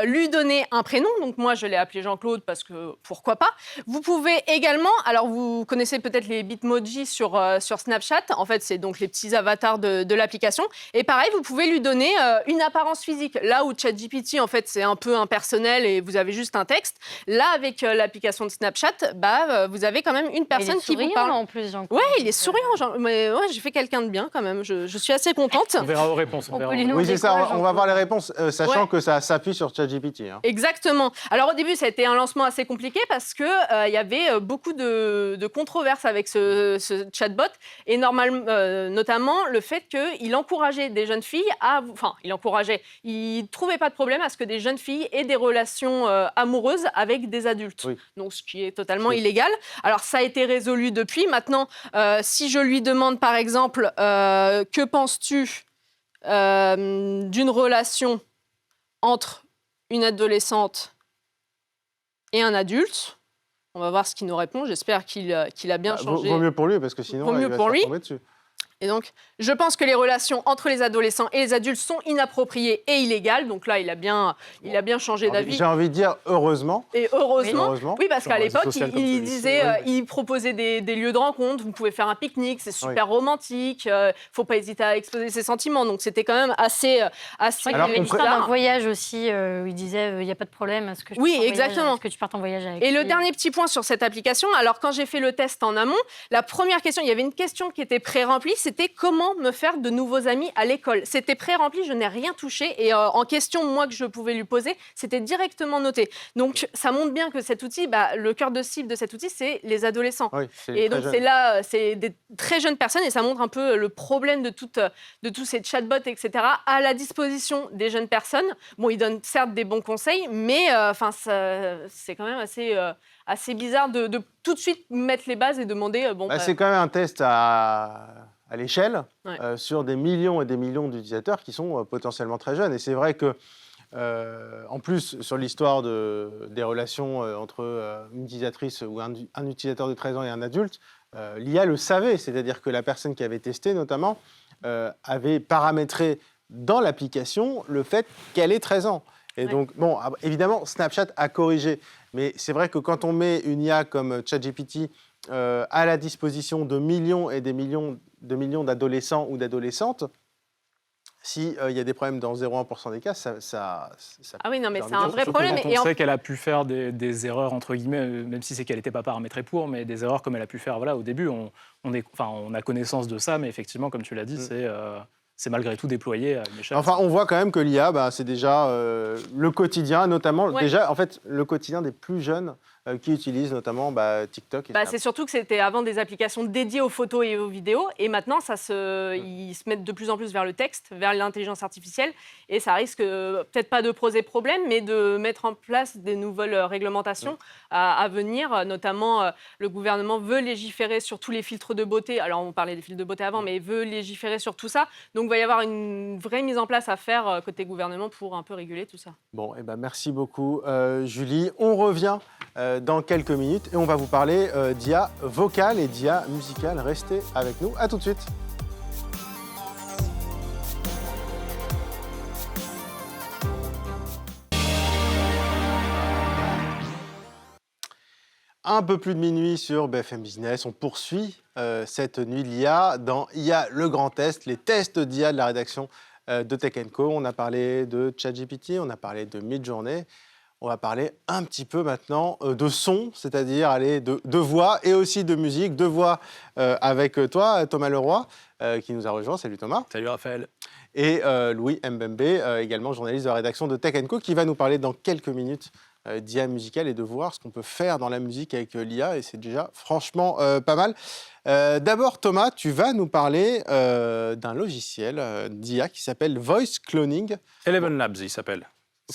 lui donner un prénom. Donc, moi, je l'ai appelé Jean-Claude parce que pourquoi pas. Vous pouvez également, alors vous connaissez peut-être les Bitmoji sur Snapchat. En fait, c'est donc les petits avatars de l'application. Et pareil, vous pouvez lui donner une apparence physique. Là où ChatGPT, en fait, c'est un peu impersonnel et vous avez juste un texte. Là, avec l'application de Snapchat, vous avez quand même une personne qui vous parle. En plus, Jean-Claude. Ouais, il est souriant. Mais ouais, j'ai fait quelqu'un de bien quand même. Je suis assez contente. On verra aux réponses. Oui, c'est ça. On va voir les réponses, sachant que ça s'appuie sur ChatGPT. Hein. Exactement. Alors au début, ça a été un lancement assez compliqué parce que il y avait beaucoup de controverses avec ce chatbot et notamment le fait qu'il encourageait des jeunes filles il trouvait pas de problème à ce que des jeunes filles aient des relations amoureuses avec des adultes. Oui. Donc, ce qui est totalement illégal. Alors, ça a été résolu depuis. Maintenant, si je lui demande, par exemple, que penses-tu d'une relation entre une adolescente et un adulte, on va voir ce qu'il nous répond. J'espère qu'il a bien changé. Vaut mieux pour lui, parce que sinon, il va se tomber dessus. Et donc, je pense que les relations entre les adolescents et les adultes sont inappropriées et illégales. Donc là, il a bien changé d'avis. J'ai envie de dire heureusement. Et heureusement. Oui, parce qu'à l'époque, il disait, il proposait des lieux de rencontre. Vous pouvez faire un pique-nique, c'est super romantique. Il ne faut pas hésiter à exposer ses sentiments. Donc c'était quand même assez. Il y avait l'histoire d'un voyage aussi où il disait, il n'y a pas de problème. Est-ce que tu partes en voyage avec Et le dernier petit point sur cette application. Alors quand j'ai fait le test en amont, la première question, il y avait une question qui était pré-remplie. C'était comment me faire de nouveaux amis à l'école. C'était pré-rempli, je n'ai rien touché. Et en question, moi, que je pouvais lui poser, c'était directement noté. Donc, ça montre bien que cet outil, le cœur de cible de cet outil, c'est les adolescents. Oui, et donc, c'est des très jeunes personnes. Et ça montre un peu le problème de tous ces chatbots, etc., à la disposition des jeunes personnes. Bon, ils donnent certes des bons conseils, mais c'est quand même assez bizarre de tout de suite mettre les bases et demander... c'est quand même un test à l'échelle, sur des millions et des millions d'utilisateurs qui sont potentiellement très jeunes. Et c'est vrai que, en plus, sur l'histoire des relations entre une utilisatrice ou un utilisateur de 13 ans et un adulte, l'IA le savait. C'est-à-dire que la personne qui avait testé, notamment, avait paramétré dans l'application le fait qu'elle ait 13 ans. Et donc, évidemment, Snapchat a corrigé. Mais c'est vrai que quand on met une IA comme ChatGPT à la disposition de millions et des millions d'adolescents ou d'adolescentes, s'il y a des problèmes dans 0,1% des cas, ça ah oui, non, mais c'est un vrai problème. Quand on sait qu'elle a pu faire des erreurs, entre guillemets, même si c'est qu'elle n'était pas paramétrée pour, mais des erreurs comme elle a pu faire au début, on a connaissance de ça, mais effectivement, comme tu l'as dit, c'est malgré tout déployé à une échelle. Enfin, on voit quand même que l'IA, c'est déjà le quotidien, notamment, déjà, en fait, le quotidien des plus jeunes qui utilisent notamment TikTok. C'est surtout que c'était avant des applications dédiées aux photos et aux vidéos, et maintenant, ils se mettent de plus en plus vers le texte, vers l'intelligence artificielle, et ça risque peut-être pas de poser problème, mais de mettre en place des nouvelles réglementations à venir. Notamment, le gouvernement veut légiférer sur tous les filtres de beauté. Alors, on parlait des filtres de beauté avant, mais veut légiférer sur tout ça. Donc, il va y avoir une vraie mise en place à faire côté gouvernement pour un peu réguler tout ça. Bon, merci beaucoup, Julie. On revient dans quelques minutes et on va vous parler d'IA vocale et d'IA musicale. Restez avec nous. À tout de suite. un peu plus de minuit sur BFM Business. On poursuit cette nuit de l'IA dans IA le grand test, les tests d'IA de la rédaction de Tech & Co. On a parlé de ChatGPT, on a parlé de Midjourney. On va parler un petit peu maintenant de son, c'est-à-dire de voix et aussi de musique. De voix avec toi, Thomas Leroy, qui nous a rejoint. Salut Thomas. Salut Raphaël. Et Louis Mbembe, également journaliste de la rédaction de Tech & Co, qui va nous parler dans quelques minutes d'IA musicale et de voir ce qu'on peut faire dans la musique avec l'IA. Et c'est déjà franchement pas mal. D'abord, Thomas, tu vas nous parler d'un logiciel d'IA qui s'appelle Voice Cloning. Eleven Labs, il s'appelle.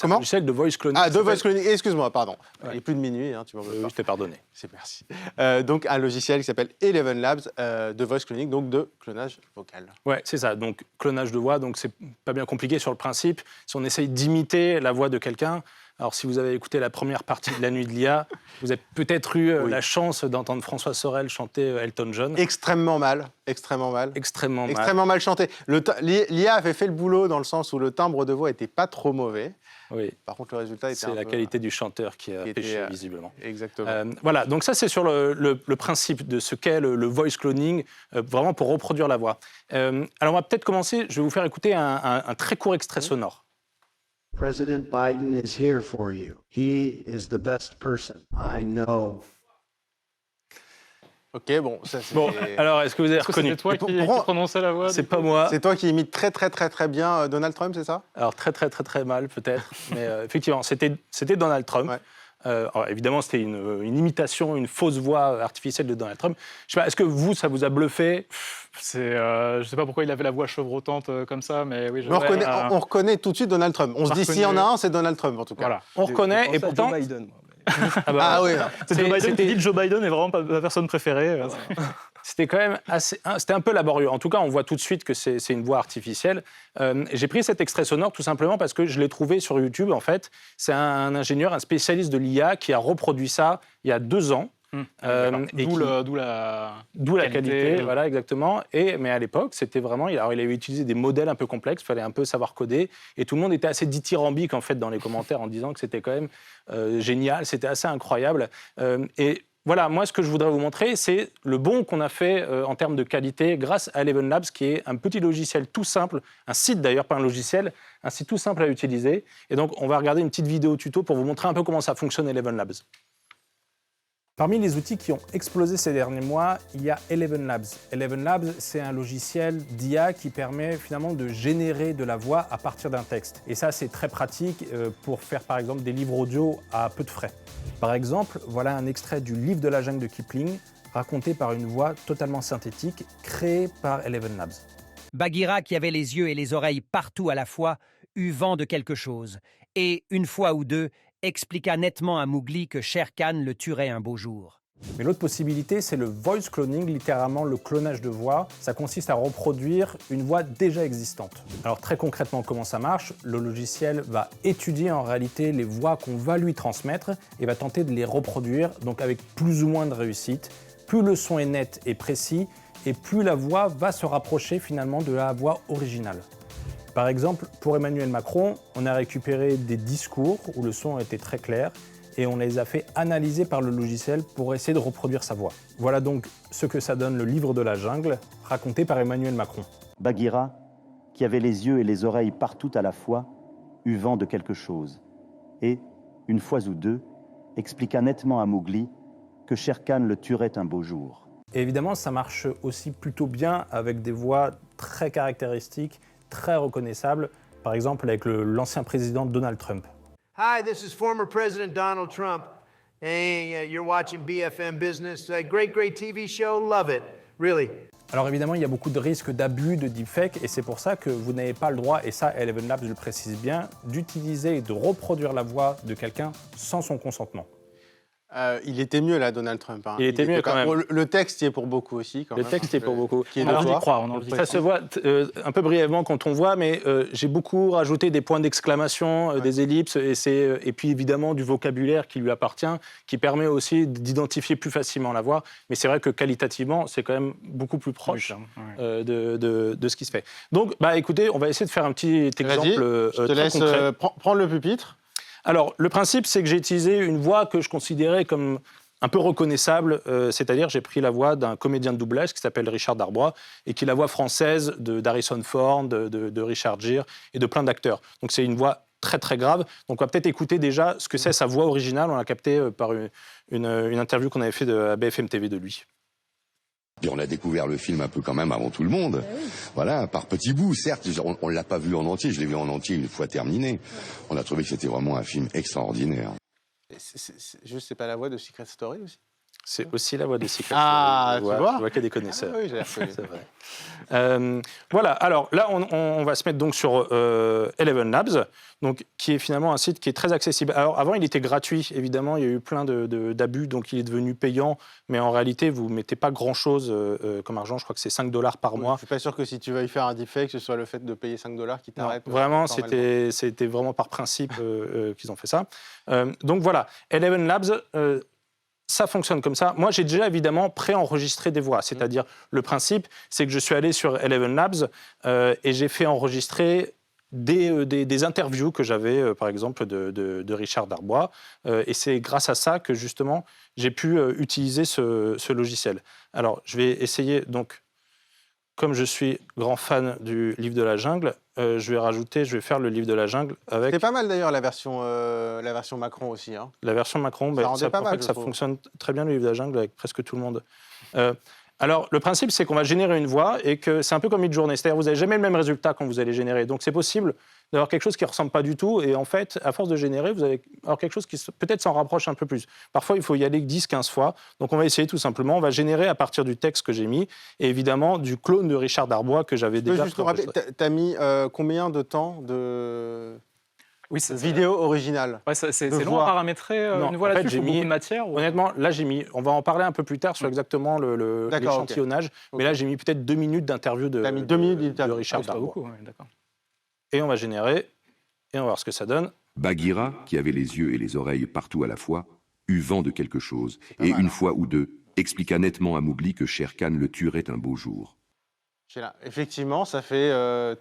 Comment ? Un logiciel de voice cloning. Ah, de voice cloning. Excuse-moi, pardon. Ouais. Il est plus de minuit, hein, tu m'en veux pas. Je t'ai pardonné. C'est merci. Donc, un logiciel qui s'appelle Eleven Labs de voice cloning, donc de clonage vocal. Ouais, c'est ça. Donc, clonage de voix. Donc, c'est pas bien compliqué sur le principe. Si on essaye d'imiter la voix de quelqu'un, alors si vous avez écouté la première partie de La Nuit de l'IA, vous avez peut-être eu la chance d'entendre François Sorel chanter Elton John. Extrêmement mal. Extrêmement mal chanté. L'IA avait fait le boulot dans le sens où le timbre de voix n'était pas trop mauvais. Oui. Par contre, le résultat était c'est la qualité du chanteur qui a péché, visiblement. Exactement. Voilà, donc ça, c'est sur le principe de ce qu'est le voice cloning, vraiment pour reproduire la voix. Alors, on va peut-être commencer, je vais vous faire écouter un très court extrait sonore. President Biden is here for you. He is the best person I know. Ok, bon, ça c'est... Bon, alors, est-ce que vous avez reconnu ? C'est toi qui prononçais la voix ? C'est pas moi. C'est toi qui imites très bien Donald Trump, c'est ça ? Alors, très mal, peut-être. Mais effectivement, c'était Donald Trump. Ouais. Alors, évidemment, c'était une imitation, une fausse voix artificielle de Donald Trump. Je sais pas, est-ce que vous, ça vous a bluffé ? Je sais pas pourquoi il avait la voix chevrotante comme ça, mais oui. On reconnaît tout de suite Donald Trump. On se dit, s'il y en a un, c'est Donald Trump, en tout cas. Voilà. On reconnaît, et pourtant... Joe Biden, moi. Ah oui. C'est Joe Biden qui dit que Joe Biden est vraiment ma personne préférée. C'était quand même c'était un peu laborieux. En tout cas, on voit tout de suite que c'est une voix artificielle. J'ai pris cet extrait sonore tout simplement parce que je l'ai trouvé sur YouTube, en fait. C'est un ingénieur, un spécialiste de l'IA qui a reproduit ça il y a 2 ans. D'où la qualité, voilà, exactement. Mais à l'époque, c'était vraiment... Alors, il avait utilisé des modèles un peu complexes, il fallait un peu savoir coder, et tout le monde était assez dithyrambique, en fait, dans les commentaires, en disant que c'était quand même génial, c'était assez incroyable. Et voilà, moi, ce que je voudrais vous montrer, c'est le bond qu'on a fait en termes de qualité grâce à Eleven Labs, qui est un petit logiciel tout simple, un site d'ailleurs, pas un logiciel, un site tout simple à utiliser. Et donc, on va regarder une petite vidéo tuto pour vous montrer un peu comment ça fonctionne, Eleven Labs. Parmi les outils qui ont explosé ces derniers mois, il y a Eleven Labs. Eleven Labs, c'est un logiciel d'IA qui permet finalement de générer de la voix à partir d'un texte. Et ça, c'est très pratique pour faire par exemple des livres audio à peu de frais. Par exemple, voilà un extrait du livre de la jungle de Kipling, raconté par une voix totalement synthétique, créée par Eleven Labs. Bagheera, qui avait les yeux et les oreilles partout à la fois, eut vent de quelque chose. Et, une fois ou deux, expliqua nettement à Mowgli que Shere Khan le tuerait un beau jour. Mais l'autre possibilité, c'est le voice cloning, littéralement le clonage de voix. Ça consiste à reproduire une voix déjà existante. Alors très concrètement, comment ça marche ? Le logiciel va étudier en réalité les voix qu'on va lui transmettre et va tenter de les reproduire, donc avec plus ou moins de réussite. Plus le son est net et précis, et plus la voix va se rapprocher finalement de la voix originale. Par exemple, pour Emmanuel Macron, on a récupéré des discours où le son était très clair et on les a fait analyser par le logiciel pour essayer de reproduire sa voix. Voilà donc ce que ça donne le livre de la jungle, raconté par Emmanuel Macron. Bagheera, qui avait les yeux et les oreilles partout à la fois, eut vent de quelque chose et, une fois ou deux, expliqua nettement à Mowgli que Shere Khan le tuerait un beau jour. Et évidemment, ça marche aussi plutôt bien avec des voix très caractéristiques, très reconnaissable, par exemple avec l'ancien président Donald Trump. Hi, this is former President Donald Trump. Hey, you're watching BFM Business. Great TV show. Love it. Really. Alors évidemment, il y a beaucoup de risques d'abus, de deepfake, et c'est pour ça que vous n'avez pas le droit, et ça, Eleven Labs le précise bien, d'utiliser et de reproduire la voix de quelqu'un sans son consentement. Il était mieux là, Donald Trump. Hein. Il était mieux quand même. Le texte y est pour beaucoup aussi. Le texte y est pour beaucoup. Alors, on y croit. Ça se voit un peu brièvement quand on voit, mais j'ai beaucoup rajouté des points d'exclamation, des ellipses, et puis évidemment du vocabulaire qui lui appartient, qui permet aussi d'identifier plus facilement la voix. Mais c'est vrai que qualitativement, c'est quand même beaucoup plus proche de ce qui se fait. Donc, écoutez, on va essayer de faire un petit exemple je te laisse prendre le pupitre. Alors, le principe, c'est que j'ai utilisé une voix que je considérais comme un peu reconnaissable, c'est-à-dire j'ai pris la voix d'un comédien de doublage qui s'appelle Richard Darbois et qui est la voix française d'Harrison Ford, de Richard Gere et de plein d'acteurs. Donc c'est une voix très très grave. Donc on va peut-être écouter déjà ce que c'est sa voix originale. On l'a capté par une interview qu'on avait fait à BFM TV de lui. Puis on a découvert le film un peu quand même avant tout le monde. Voilà, par petits bouts, certes, on ne l'a pas vu en entier, je l'ai vu en entier une fois terminé. On a trouvé que c'était vraiment un film extraordinaire. C'est pas la voix de Secret Story aussi? C'est aussi la voix de Secret Ah, Story. tu vois, je vois qu'il y a des connaisseurs. Ah, oui, j'ai reconnu. C'est vrai. Voilà, alors là, on va se mettre donc sur Eleven Labs, donc, qui est finalement un site qui est très accessible. Alors avant, il était gratuit, évidemment, il y a eu plein d'abus, donc il est devenu payant, mais en réalité, vous ne mettez pas grand-chose comme argent, je crois que c'est $5 par mois. Je ne suis pas sûr que si tu veux y faire un deepfake, ce soit le fait de payer $5 qui t'arrête. Vraiment, c'était vraiment par principe qu'ils ont fait ça. Donc voilà, Eleven Labs... ça fonctionne comme ça. Moi, j'ai déjà évidemment préenregistré des voix. C'est-à-dire, le principe, c'est que je suis allé sur Eleven Labs et j'ai fait enregistrer des interviews que j'avais, par exemple, de Richard Darbois. Et c'est grâce à ça que, justement, j'ai pu utiliser ce logiciel. Alors, je vais essayer, donc, comme je suis grand fan du livre de la jungle, je vais faire le livre de la jungle avec... C'est pas mal d'ailleurs la version Macron aussi. Hein. La version Macron, ça fonctionne très bien le livre de la jungle avec presque tout le monde. Alors, le principe, c'est qu'on va générer une voix et que c'est un peu comme Midjourney. C'est-à-dire vous n'avez jamais le même résultat quand vous allez générer. Donc, c'est possible d'avoir quelque chose qui ne ressemble pas du tout. Et en fait, à force de générer, vous allez avoir quelque chose qui peut-être s'en rapproche un peu plus. Parfois, il faut y aller 10-15 fois. Donc, on va essayer tout simplement. On va générer à partir du texte que j'ai mis et évidemment du clone de Richard Darbois que j'avais déjà. Juste rappeler, tu as mis combien de temps de... Oui, vidéo originale. Ouais, c'est long à paramétrer une voix là-dessus, il faut beaucoup de matière ou... Honnêtement, là j'ai mis, on va en parler un peu plus tard sur exactement l'échantillonnage, mais là j'ai mis peut-être 2 minutes d'interview de Richard Darbois. Beaucoup, d'accord. Et on va générer, et on va voir ce que ça donne. Bagheera, qui avait les yeux et les oreilles partout à la fois, eut vent de quelque chose, et une fois ou deux, expliqua nettement à Mowgli que Shere Khan le tuerait un beau jour. Effectivement, ça fait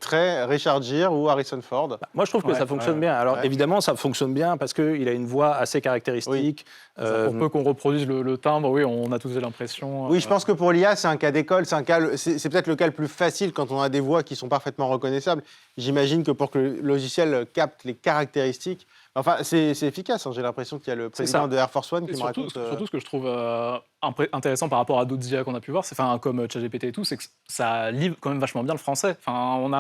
très Richard Gere ou Harrison Ford. Moi, je trouve que ça fonctionne bien. Alors, évidemment, ça fonctionne bien parce qu'il a une voix assez caractéristique. Oui. Pour peu qu'on reproduise le timbre, oui, on a tous l'impression... Oui, je pense que pour l'IA, c'est un cas d'école. C'est peut-être le cas le plus facile quand on a des voix qui sont parfaitement reconnaissables. J'imagine que pour que le logiciel capte les caractéristiques... Enfin, c'est efficace. Hein. J'ai l'impression qu'il y a le président de Air Force One qui me raconte... Surtout, ce que je trouve intéressant par rapport à d'autres IA qu'on a pu voir, comme ChatGPT et tout, c'est que ça livre quand même vachement bien le français. Enfin, on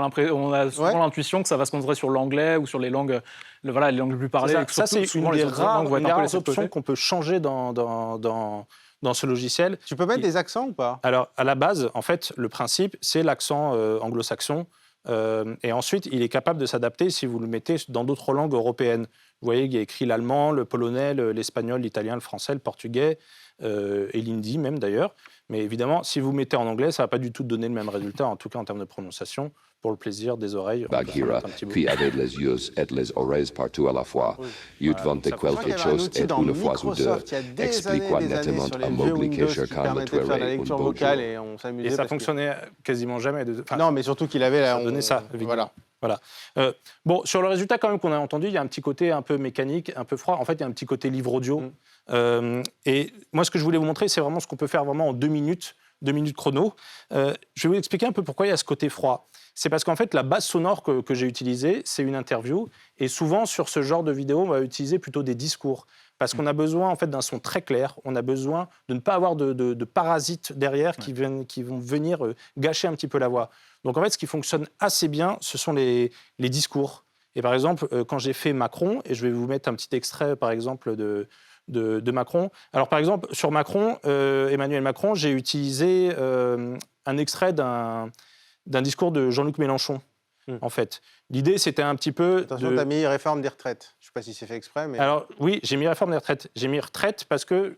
a souvent l'intuition que ça va se concentrer sur l'anglais ou sur les langues, les langues les plus parlées. Ça, c'est une des rares options qu'on peut changer dans ce logiciel. Tu peux mettre des accents ou pas? Alors, à la base, en fait, le principe, c'est l'accent anglo-saxon. Et ensuite, il est capable de s'adapter si vous le mettez dans d'autres langues européennes. Vous voyez, il y a écrit l'allemand, le polonais, l'espagnol, l'italien, le français, le portugais et l'hindi même d'ailleurs. Mais évidemment, si vous mettez en anglais, ça ne va pas du tout donner le même résultat, en tout cas en termes de prononciation, pour le plaisir des oreilles. Bagheera, qui avait les yeux et les oreilles partout à la fois, eut vent de quelque chose et une fois ou deux, expliqua nettement à Mowgli que Shere Khan le tuerait un beau jour. Et ça fonctionnait quasiment jamais. Non, mais surtout qu'il avait... Ça donnait ça, évidemment. Voilà. Bon, sur le résultat quand même qu'on a entendu, il y a un petit côté un peu mécanique, un peu froid. En fait, il y a un petit côté livre audio. Et moi, ce que je voulais vous montrer, c'est vraiment ce qu'on peut faire vraiment en 2 minutes chrono. Je vais vous expliquer un peu pourquoi il y a ce côté froid. C'est parce qu'en fait, la base sonore que j'ai utilisée, c'est une interview. Et souvent, sur ce genre de vidéo, on va utiliser plutôt des discours. Parce qu'on a besoin en fait, d'un son très clair. On a besoin de ne pas avoir de parasites derrière qui vont venir gâcher un petit peu la voix. Donc en fait, ce qui fonctionne assez bien, ce sont les discours. Et par exemple, quand j'ai fait Macron, et je vais vous mettre un petit extrait, par exemple, de Macron. Alors par exemple, sur Macron, Emmanuel Macron, j'ai utilisé un extrait d'un discours de Jean-Luc Mélenchon, en fait. L'idée, c'était un petit peu... Attention, tu as mis réforme des retraites. Je ne sais pas si c'est fait exprès, mais... Alors oui, j'ai mis réforme des retraites. J'ai mis retraite parce que,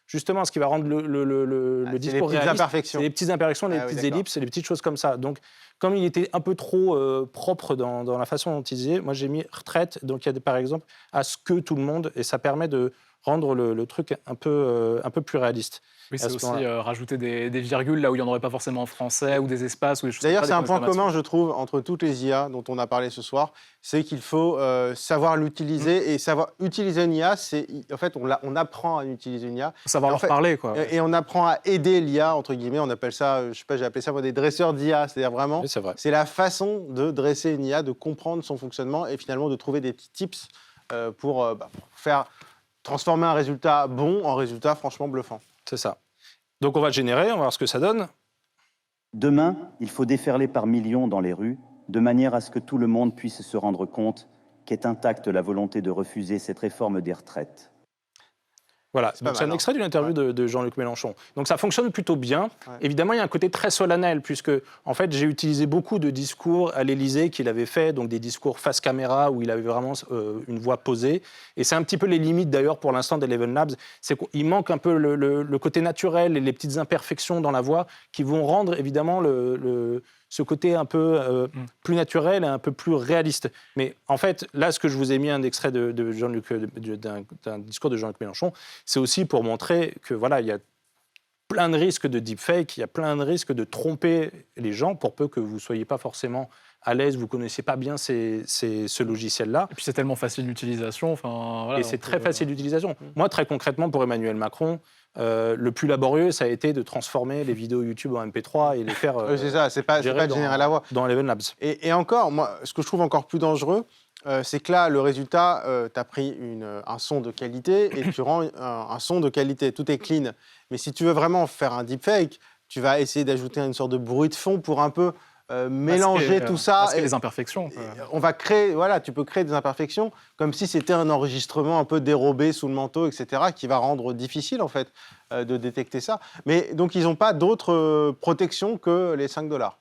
justement, ce qui va rendre le discours réaliste, c'est les petites imperfections, les petites ellipses, les petites choses comme ça. Donc, comme il était un peu trop propre dans la façon dont il disait, moi, j'ai mis retraite. Donc, il y a par exemple à ce que tout le monde, et ça permet de rendre le truc un peu plus réaliste. Oui, c'est aussi rajouter des virgules là où il n'y en aurait pas forcément en français, ou des espaces, ou des choses comme ça. D'ailleurs, c'est un point commun, je trouve, entre toutes les IA dont on a parlé ce soir, c'est qu'il faut savoir l'utiliser, et savoir utiliser une IA, en fait, on apprend à utiliser une IA. Savoir leur parler, quoi. Et on apprend à aider l'IA, entre guillemets, on appelle ça, je sais pas, j'ai appelé ça moi, des dresseurs d'IA, c'est-à-dire vraiment, c'est la façon de dresser une IA, de comprendre son fonctionnement, et finalement de trouver des petits tips pour faire transformer un résultat bon en résultat franchement bluffant. C'est ça. Donc on va le générer, on va voir ce que ça donne. Demain, il faut déferler par millions dans les rues, de manière à ce que tout le monde puisse se rendre compte qu'est intacte la volonté de refuser cette réforme des retraites. Voilà, c'est un extrait d'une interview de Jean-Luc Mélenchon. Donc ça fonctionne plutôt bien. Ouais. Évidemment, il y a un côté très solennel, puisque en fait, j'ai utilisé beaucoup de discours à l'Élysée qu'il avait fait, donc des discours face caméra où il avait vraiment une voix posée. Et c'est un petit peu les limites d'ailleurs pour l'instant d'Eleven Labs, c'est qu'il manque un peu le côté naturel et les petites imperfections dans la voix qui vont rendre évidemment ce côté un peu plus naturel et un peu plus réaliste. Mais en fait, là, ce que je vous ai mis un extrait d'un discours de Jean-Luc Mélenchon, c'est aussi pour montrer que voilà, il y a plein de risques de deepfake, il y a plein de risques de tromper les gens pour peu que vous ne soyez pas forcément à l'aise, vous ne connaissez pas bien ce logiciel-là. Et puis c'est tellement facile d'utilisation. Voilà, et c'est très facile d'utilisation. Moi, très concrètement, pour Emmanuel Macron, le plus laborieux, ça a été de transformer les vidéos YouTube en MP3 et les faire c'est ça, c'est pas de générer la voix. Dans Eleven Labs. Et encore, moi, ce que je trouve encore plus dangereux, c'est que là, le résultat, tu as pris un son de qualité et tu rends un son de qualité. Tout est clean. Mais si tu veux vraiment faire un deepfake, tu vas essayer d'ajouter une sorte de bruit de fond pour un peu mélanger tout ça. Masquer les imperfections. On va créer, tu peux créer des imperfections comme si c'était un enregistrement un peu dérobé sous le manteau, etc., qui va rendre difficile, en fait, de détecter ça. Mais donc, ils n'ont pas d'autres protections que les $5.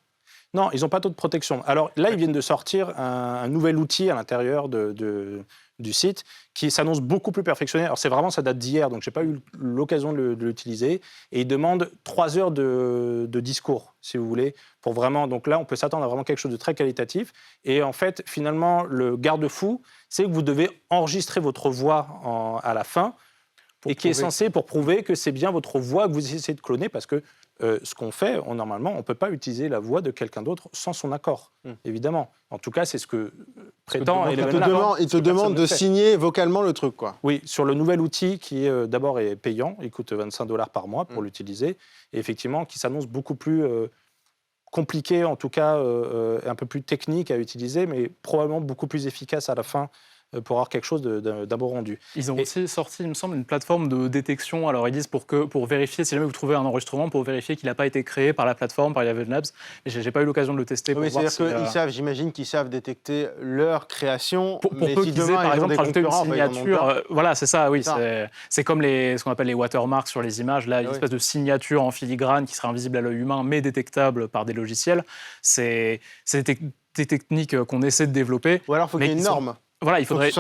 Non, ils n'ont pas d'autres protections. Alors là, ils viennent de sortir un nouvel outil à l'intérieur du site qui s'annonce beaucoup plus perfectionné. Alors ça date d'hier, donc je n'ai pas eu l'occasion de l'utiliser. Et ils demandent 3 heures de discours, si vous voulez, pour vraiment... Donc là, on peut s'attendre à vraiment quelque chose de très qualitatif. Et en fait, finalement, le garde-fou, c'est que vous devez enregistrer votre voix à la fin, et qui est censé pour prouver que c'est bien votre voix que vous essayez de cloner, parce que ce qu'on fait, normalement, on ne peut pas utiliser la voix de quelqu'un d'autre sans son accord, évidemment. En tout cas, c'est ce que prétend Eleven Labs. Il te demande de signer vocalement le truc, quoi. Oui, sur le nouvel outil qui, d'abord, est payant. Il coûte $25 par mois pour l'utiliser. Et effectivement, qui s'annonce beaucoup plus compliqué, en tout cas, un peu plus technique à utiliser, mais probablement beaucoup plus efficace à la fin pour avoir quelque chose d'un beau rendu. Ils ont aussi sorti, il me semble, une plateforme de détection. Alors, ils disent pour vérifier, si jamais vous trouvez un enregistrement, pour vérifier qu'il n'a pas été créé par la plateforme, par Eleven Labs. Mais je n'ai pas eu l'occasion de le tester. Oui, c'est-à-dire qu'ils savent, j'imagine qu'ils savent détecter leur création. Pour peu qu'ils aient, par exemple, rajouté une signature. Voilà, c'est ça, oui. C'est comme ce qu'on appelle les watermarks sur les images. Là, une espèce de signature en filigrane qui serait invisible à l'œil humain, mais détectable par des logiciels. C'est des techniques qu'on essaie de développer. Ou alors, il faut qu'il y ait une norme. Voilà, il faudrait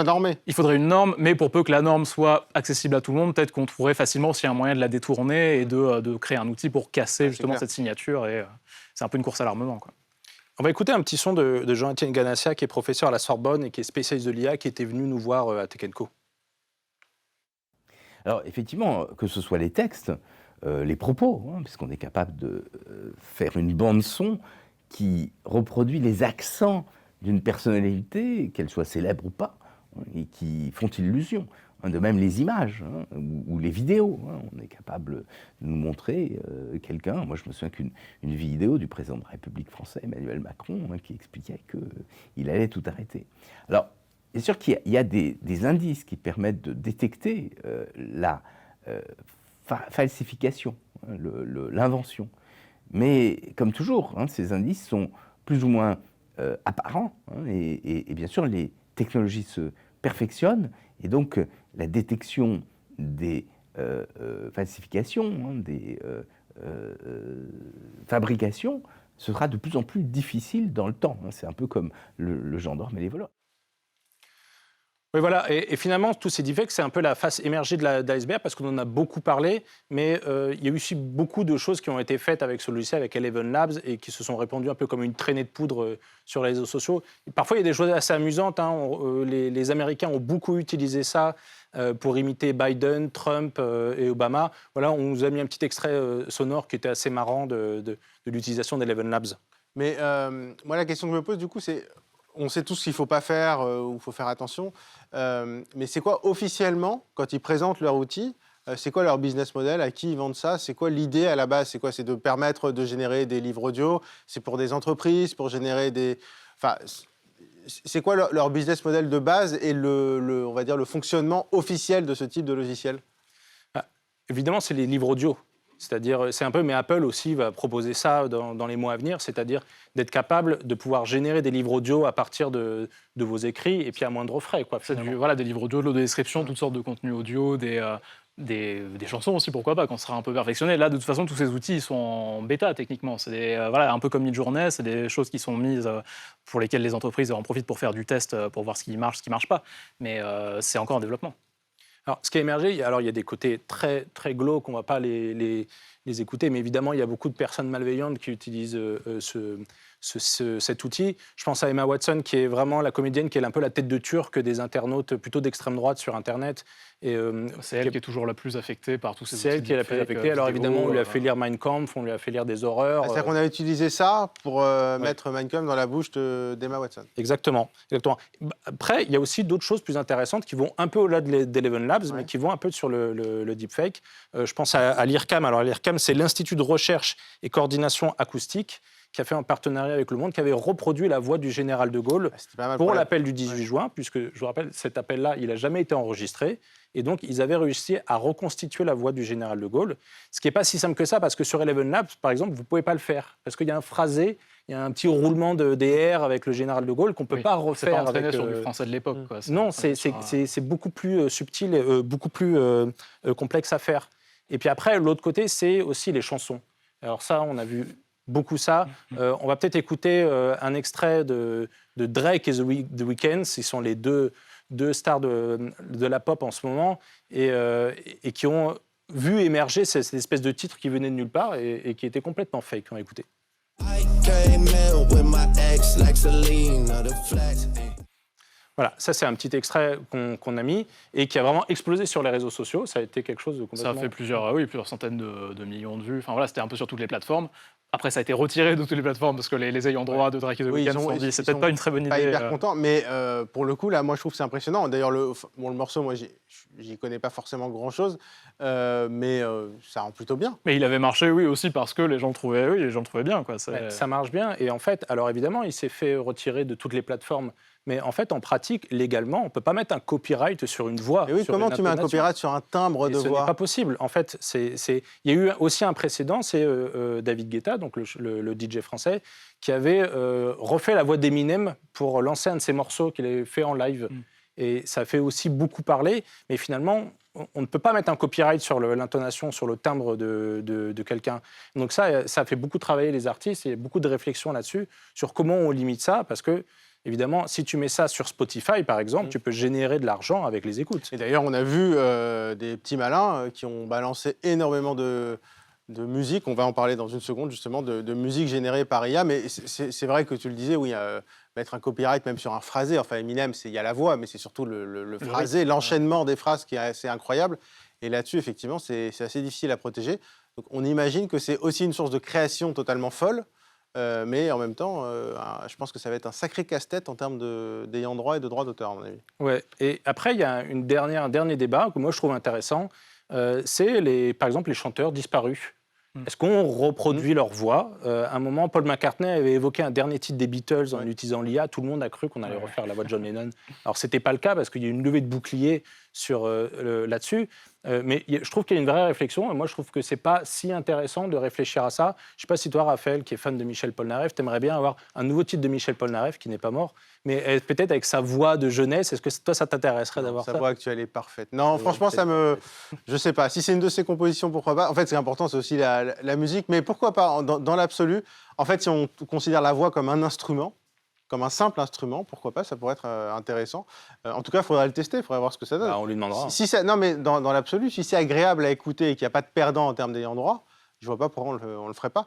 une norme, mais pour peu que la norme soit accessible à tout le monde, peut-être qu'on trouverait facilement aussi un moyen de la détourner et de créer un outil pour casser justement cette signature. Et c'est un peu une course à l'armement, quoi. On va écouter un petit son de Jean-Étienne Ganassia, qui est professeur à la Sorbonne et qui est spécialiste de l'IA, qui était venu nous voir à Tech & Co. Alors effectivement, que ce soit les textes, les propos, puisqu'on est capable de faire une bande-son qui reproduit les accents d'une personnalité, qu'elle soit célèbre ou pas, et qui font illusion. De même les images ou les vidéos. On est capable de nous montrer quelqu'un. Moi, je me souviens qu'une vidéo du président de la République française, Emmanuel Macron, qui expliquait qu'il allait tout arrêter. Alors, bien sûr qu'il y a des indices qui permettent de détecter la falsification, l'invention. Mais, comme toujours, ces indices sont plus ou moins apparents, et bien sûr les technologies se perfectionnent et donc la détection des falsifications, des fabrications sera de plus en plus difficile dans le temps. C'est un peu comme le gendarme et les voleurs. Oui, voilà. Et finalement, tous ces deepfakes, c'est un peu la face émergée de l'iceberg parce qu'on en a beaucoup parlé, mais il y a eu aussi beaucoup de choses qui ont été faites avec ce logiciel, avec Eleven Labs, et qui se sont répandues un peu comme une traînée de poudre sur les réseaux sociaux. Et parfois, il y a des choses assez amusantes. Les Américains ont beaucoup utilisé ça pour imiter Biden, Trump et Obama. Voilà, on nous a mis un petit extrait sonore qui était assez marrant de l'utilisation d'Eleven Labs. Mais moi, la question que je me pose, du coup, c'est... On sait tous ce qu'il ne faut pas faire ou il faut faire attention. Mais c'est quoi officiellement, quand ils présentent leur outil, c'est quoi leur business model? À qui ils vendent ça? C'est quoi l'idée à la base? C'est quoi? C'est de permettre de générer des livres audio? C'est pour des entreprises? Pour générer des... Enfin, c'est quoi leur business model de base et on va dire, le fonctionnement officiel de ce type de logiciel? Évidemment, c'est les livres audio. C'est-à-dire, c'est un peu, mais Apple aussi va proposer ça dans les mois à venir, c'est-à-dire d'être capable de pouvoir générer des livres audio à partir de vos écrits et puis à moindre frais. Voilà, des livres audio, de l'audio-description, toutes sortes de contenus audio, des chansons aussi, pourquoi pas, quand ce sera un peu perfectionné. Là, de toute façon, tous ces outils, ils sont en bêta, techniquement. C'est un peu comme Midjourney, c'est des choses qui sont mises pour lesquelles les entreprises en profitent pour faire du test, pour voir ce qui marche pas. Mais c'est encore en développement. Alors, ce qui a émergé, il y a des côtés très, très glauques, on ne va pas les écouter, mais évidemment, il y a beaucoup de personnes malveillantes qui utilisent cet outil. Je pense à Emma Watson, qui est vraiment la comédienne qui est un peu la tête de turc des internautes plutôt d'extrême droite sur Internet. C'est elle qui est toujours la plus affectée par tous ces outils. C'est elle qui est la plus affectée. Alors évidemment, on lui a fait lire Mein Kampf, on lui a fait lire des horreurs. C'est-à-dire qu'on a utilisé ça pour mettre Mein Kampf dans la bouche d'Emma Watson. Exactement. Après, il y a aussi d'autres choses plus intéressantes qui vont un peu au-delà d'Eleven Labs, mais qui vont un peu sur le deepfake. Je pense à l'IRCAM. Alors l'IRCAM, c'est l'Institut de recherche et coordination acoustique qui a fait un partenariat avec Le Monde, qui avait reproduit la voix du général de Gaulle pour l'appel du 18 juin, puisque, je vous rappelle, cet appel-là, il n'a jamais été enregistré. Et donc, ils avaient réussi à reconstituer la voix du général de Gaulle, ce qui n'est pas si simple que ça, parce que sur Eleven Labs, par exemple, vous ne pouvez pas le faire, parce qu'il y a un phrasé, il y a un petit roulement des R avec le général de Gaulle qu'on ne peut pas refaire. C'est pas entraîné sur du français de l'époque. Non, c'est beaucoup plus subtil, et beaucoup plus complexe à faire. Et puis après, l'autre côté, c'est aussi les chansons. Alors ça, on a vu beaucoup ça. On va peut-être écouter un extrait de Drake et The Weeknd. Ce sont les deux stars de la pop en ce moment et qui ont vu émerger cette espèce de titre qui venait de nulle part et qui était complètement fake. On va écouter. Voilà, ça c'est un petit extrait qu'on a mis et qui a vraiment explosé sur les réseaux sociaux. Ça a été quelque chose de complètement... Ça a fait plusieurs centaines de millions de vues. Enfin voilà, c'était un peu sur toutes les plateformes. Après, ça a été retiré de toutes les plateformes parce que les ayants droit de Drake et The Weeknd se sont dit c'est peut-être pas une très bonne idée. Pas hyper contents, mais pour le coup, là, moi je trouve que c'est impressionnant. D'ailleurs, le morceau, moi j'y connais pas forcément grand-chose, mais ça rend plutôt bien. Mais il avait marché, oui, aussi parce que les gens le trouvaient bien. Quoi. Ça marche bien. Et en fait, alors évidemment, il s'est fait retirer de toutes les plateformes. Mais en fait, en pratique, légalement, on ne peut pas mettre un copyright sur une voix. Et oui, comment tu mets un copyright sur un timbre de voix? Ce n'est pas possible. En fait, il y a eu aussi un précédent, c'est David Guetta, donc le DJ français, qui avait refait la voix d'Eminem pour lancer un de ses morceaux qu'il avait fait en live. Et ça fait aussi beaucoup parler. Mais finalement, on ne peut pas mettre un copyright sur l'intonation, sur le timbre de quelqu'un. Donc ça fait beaucoup travailler les artistes et beaucoup de réflexions là-dessus, sur comment on limite ça, parce que évidemment, si tu mets ça sur Spotify, par exemple, tu peux générer de l'argent avec les écoutes. Et d'ailleurs, on a vu des petits malins qui ont balancé énormément de musique. On va en parler dans une seconde, justement, de musique générée par IA. Mais c'est vrai que tu le disais, oui, mettre un copyright même sur un phrasé. Enfin, Eminem, il y a la voix, mais c'est surtout le phrasé, l'enchaînement des phrases qui est assez incroyable. Et là-dessus, effectivement, c'est assez difficile à protéger. Donc, on imagine que c'est aussi une source de création totalement folle. Mais en même temps, je pense que ça va être un sacré casse-tête en termes d'ayant droit et de droit d'auteur, à mon avis. Ouais. Et après, il y a un dernier débat que moi je trouve intéressant. C'est par exemple les chanteurs disparus. Est-ce qu'on reproduit leur voix? À un moment, Paul McCartney avait évoqué un dernier titre des Beatles en utilisant l'IA. Tout le monde a cru qu'on allait refaire la voix de John Lennon. Alors, ce n'était pas le cas parce qu'il y a eu une levée de bouclier là-dessus. Mais je trouve qu'il y a une vraie réflexion. Et moi, je trouve que ce n'est pas si intéressant de réfléchir à ça. Je ne sais pas si toi, Raphaël, qui est fan de Michel Polnareff, tu aimerais bien avoir un nouveau titre de Michel Polnareff qui n'est pas mort, mais peut-être avec sa voix de jeunesse. Est-ce que toi, ça t'intéresserait d'avoir ça? Sa voix actuelle est parfaite. Non, franchement, je ne sais pas. Si c'est une de ses compositions, pourquoi pas? En fait, c'est important, c'est aussi la musique. Mais pourquoi pas? Dans l'absolu, en fait, si on considère la voix comme un instrument, comme un simple instrument, pourquoi pas, ça pourrait être intéressant. En tout cas, il faudra le tester, il faudra voir ce que ça donne. On lui demandera. Non, mais dans l'absolu, si c'est agréable à écouter et qu'il n'y a pas de perdant en termes d'ayant droit, je ne vois pas pourquoi on ne le ferait pas.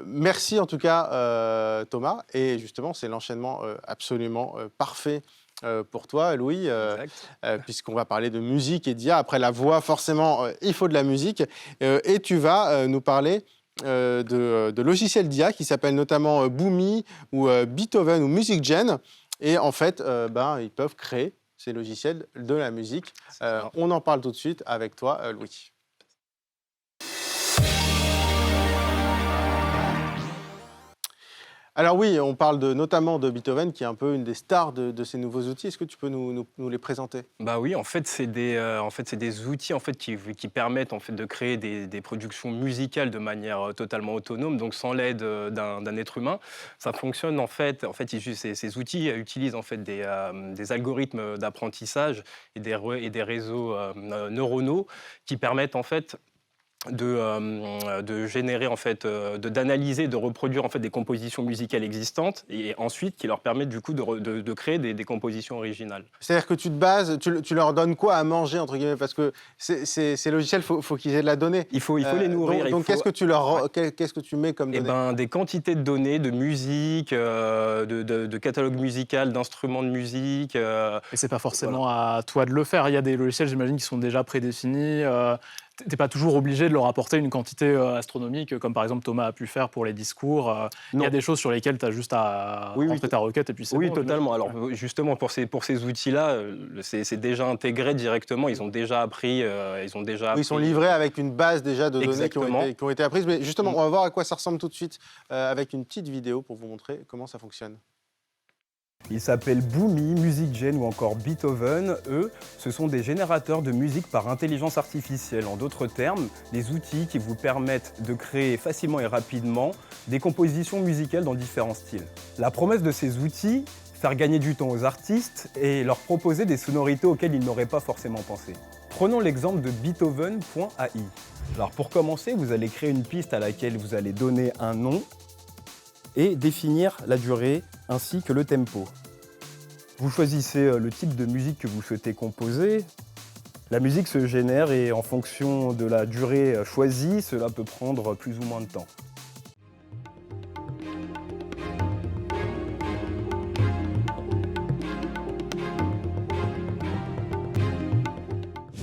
Merci en tout cas, Thomas. Et justement, c'est l'enchaînement absolument parfait pour toi, Louis, puisqu'on va parler de musique et d'IA. Après la voix, forcément, il faut de la musique. Et tu vas nous parler de logiciels d'IA qui s'appellent notamment Boomy ou Beethoven ou MusicGen. Et en fait, ils peuvent créer ces logiciels de la musique. On en parle tout de suite avec toi, Louis. Alors oui, on parle notamment de Beethoven, qui est un peu une des stars de ces nouveaux outils. Est-ce que tu peux nous les présenter ? Bah oui, en fait, c'est des outils qui permettent de créer des productions musicales de manière totalement autonome, donc sans l'aide d'un être humain. Ça fonctionne ces outils utilisent des algorithmes d'apprentissage et des réseaux neuronaux qui permettent de générer d'analyser, de reproduire des compositions musicales existantes et ensuite qui leur permettent du coup de créer des compositions originales. C'est-à-dire que tu te bases, tu leur donnes quoi à manger entre guillemets, parce que ces logiciels, faut qu'ils aient de la donnée. Il faut les nourrir. Donc qu'est-ce que tu mets comme données ? Des quantités de données, de musique, de catalogue musical, d'instruments de musique. Et c'est pas forcément à toi de le faire. Il y a des logiciels, j'imagine, qui sont déjà prédéfinis. T'es pas toujours obligé de leur apporter une quantité astronomique, comme par exemple Thomas a pu faire pour les discours. Il y a des choses sur lesquelles tu as juste à rentrer ta requête et puis c'est bon. Oui, totalement. Alors justement, pour ces outils-là, c'est déjà intégré directement. Ils ont déjà appris. Ils sont livrés avec une base déjà de données qui ont été apprises. Mais justement, on va voir à quoi ça ressemble tout de suite avec une petite vidéo pour vous montrer comment ça fonctionne. Ils s'appellent Boomy, MusicGen ou encore Beethoven. Eux, ce sont des générateurs de musique par intelligence artificielle. En d'autres termes, des outils qui vous permettent de créer facilement et rapidement des compositions musicales dans différents styles. La promesse de ces outils, faire gagner du temps aux artistes et leur proposer des sonorités auxquelles ils n'auraient pas forcément pensé. Prenons l'exemple de Beethoven.ai. Alors pour commencer, vous allez créer une piste à laquelle vous allez donner un nom et définir la durée ainsi que le tempo. Vous choisissez le type de musique que vous souhaitez composer. La musique se génère et en fonction de la durée choisie, cela peut prendre plus ou moins de temps.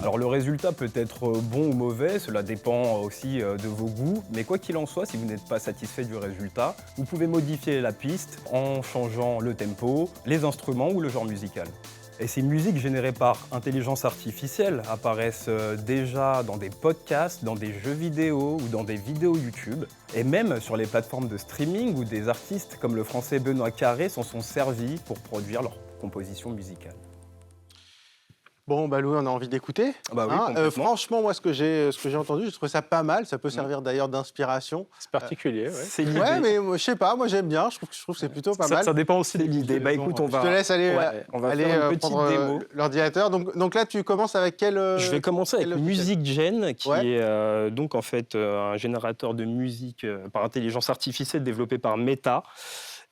Alors le résultat peut être bon ou mauvais, cela dépend aussi de vos goûts, mais quoi qu'il en soit, si vous n'êtes pas satisfait du résultat, vous pouvez modifier la piste en changeant le tempo, les instruments ou le genre musical. Et ces musiques générées par intelligence artificielle apparaissent déjà dans des podcasts, dans des jeux vidéo ou dans des vidéos YouTube, et même sur les plateformes de streaming où des artistes comme le français Benoît Carré s'en sont servis pour produire leurs compositions musicales. Bon, Louis, on a envie d'écouter. Franchement, moi, ce que j'ai entendu, je trouve ça pas mal. Ça peut servir d'ailleurs d'inspiration. C'est particulier, ouais. C'est l'idée. Ouais, mais je sais pas, moi j'aime bien. Je trouve que c'est plutôt pas mal. Ça dépend aussi de l'idée. Écoute, je te laisse aller faire une petite démo. L'ordinateur. Donc là, tu commences avec quel Je vais commencer avec MusicGen, qui est donc en fait un générateur de musique par intelligence artificielle développé par Meta.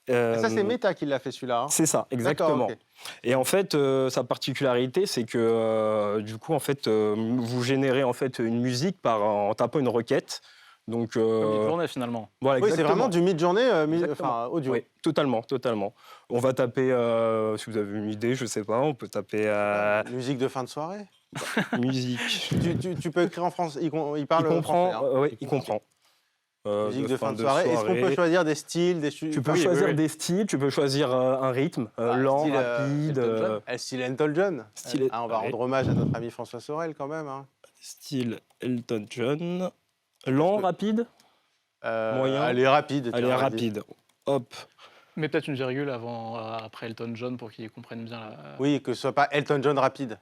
Ça, c'est Meta qui l'a fait celui-là. Hein. C'est ça, exactement. Okay. Et en fait, sa particularité, c'est que du coup, en fait, vous générez en fait une musique en tapant une requête. Donc, mid-journée finalement. Voilà, oui, c'est vraiment du mid-journée audio. Oui, totalement. On va taper, si vous avez une idée, je sais pas, on peut taper. Musique de fin de soirée. Musique. Tu peux écrire en français. Il parle français. Hein. Oui, il comprend. Musique de fin de soirée. Est-ce qu'on peut choisir des styles Tu peux choisir des styles, tu peux choisir un rythme lent, style, rapide. Style Elton John. On va rendre hommage à notre ami François Sorel quand même. Hein. Style Elton John. Lent, rapide moyen. Allez, rapide. Allez, rapide. Hop. Mais peut-être une virgule après Elton John pour qu'ils comprennent bien. Oui, que ce soit pas Elton John rapide.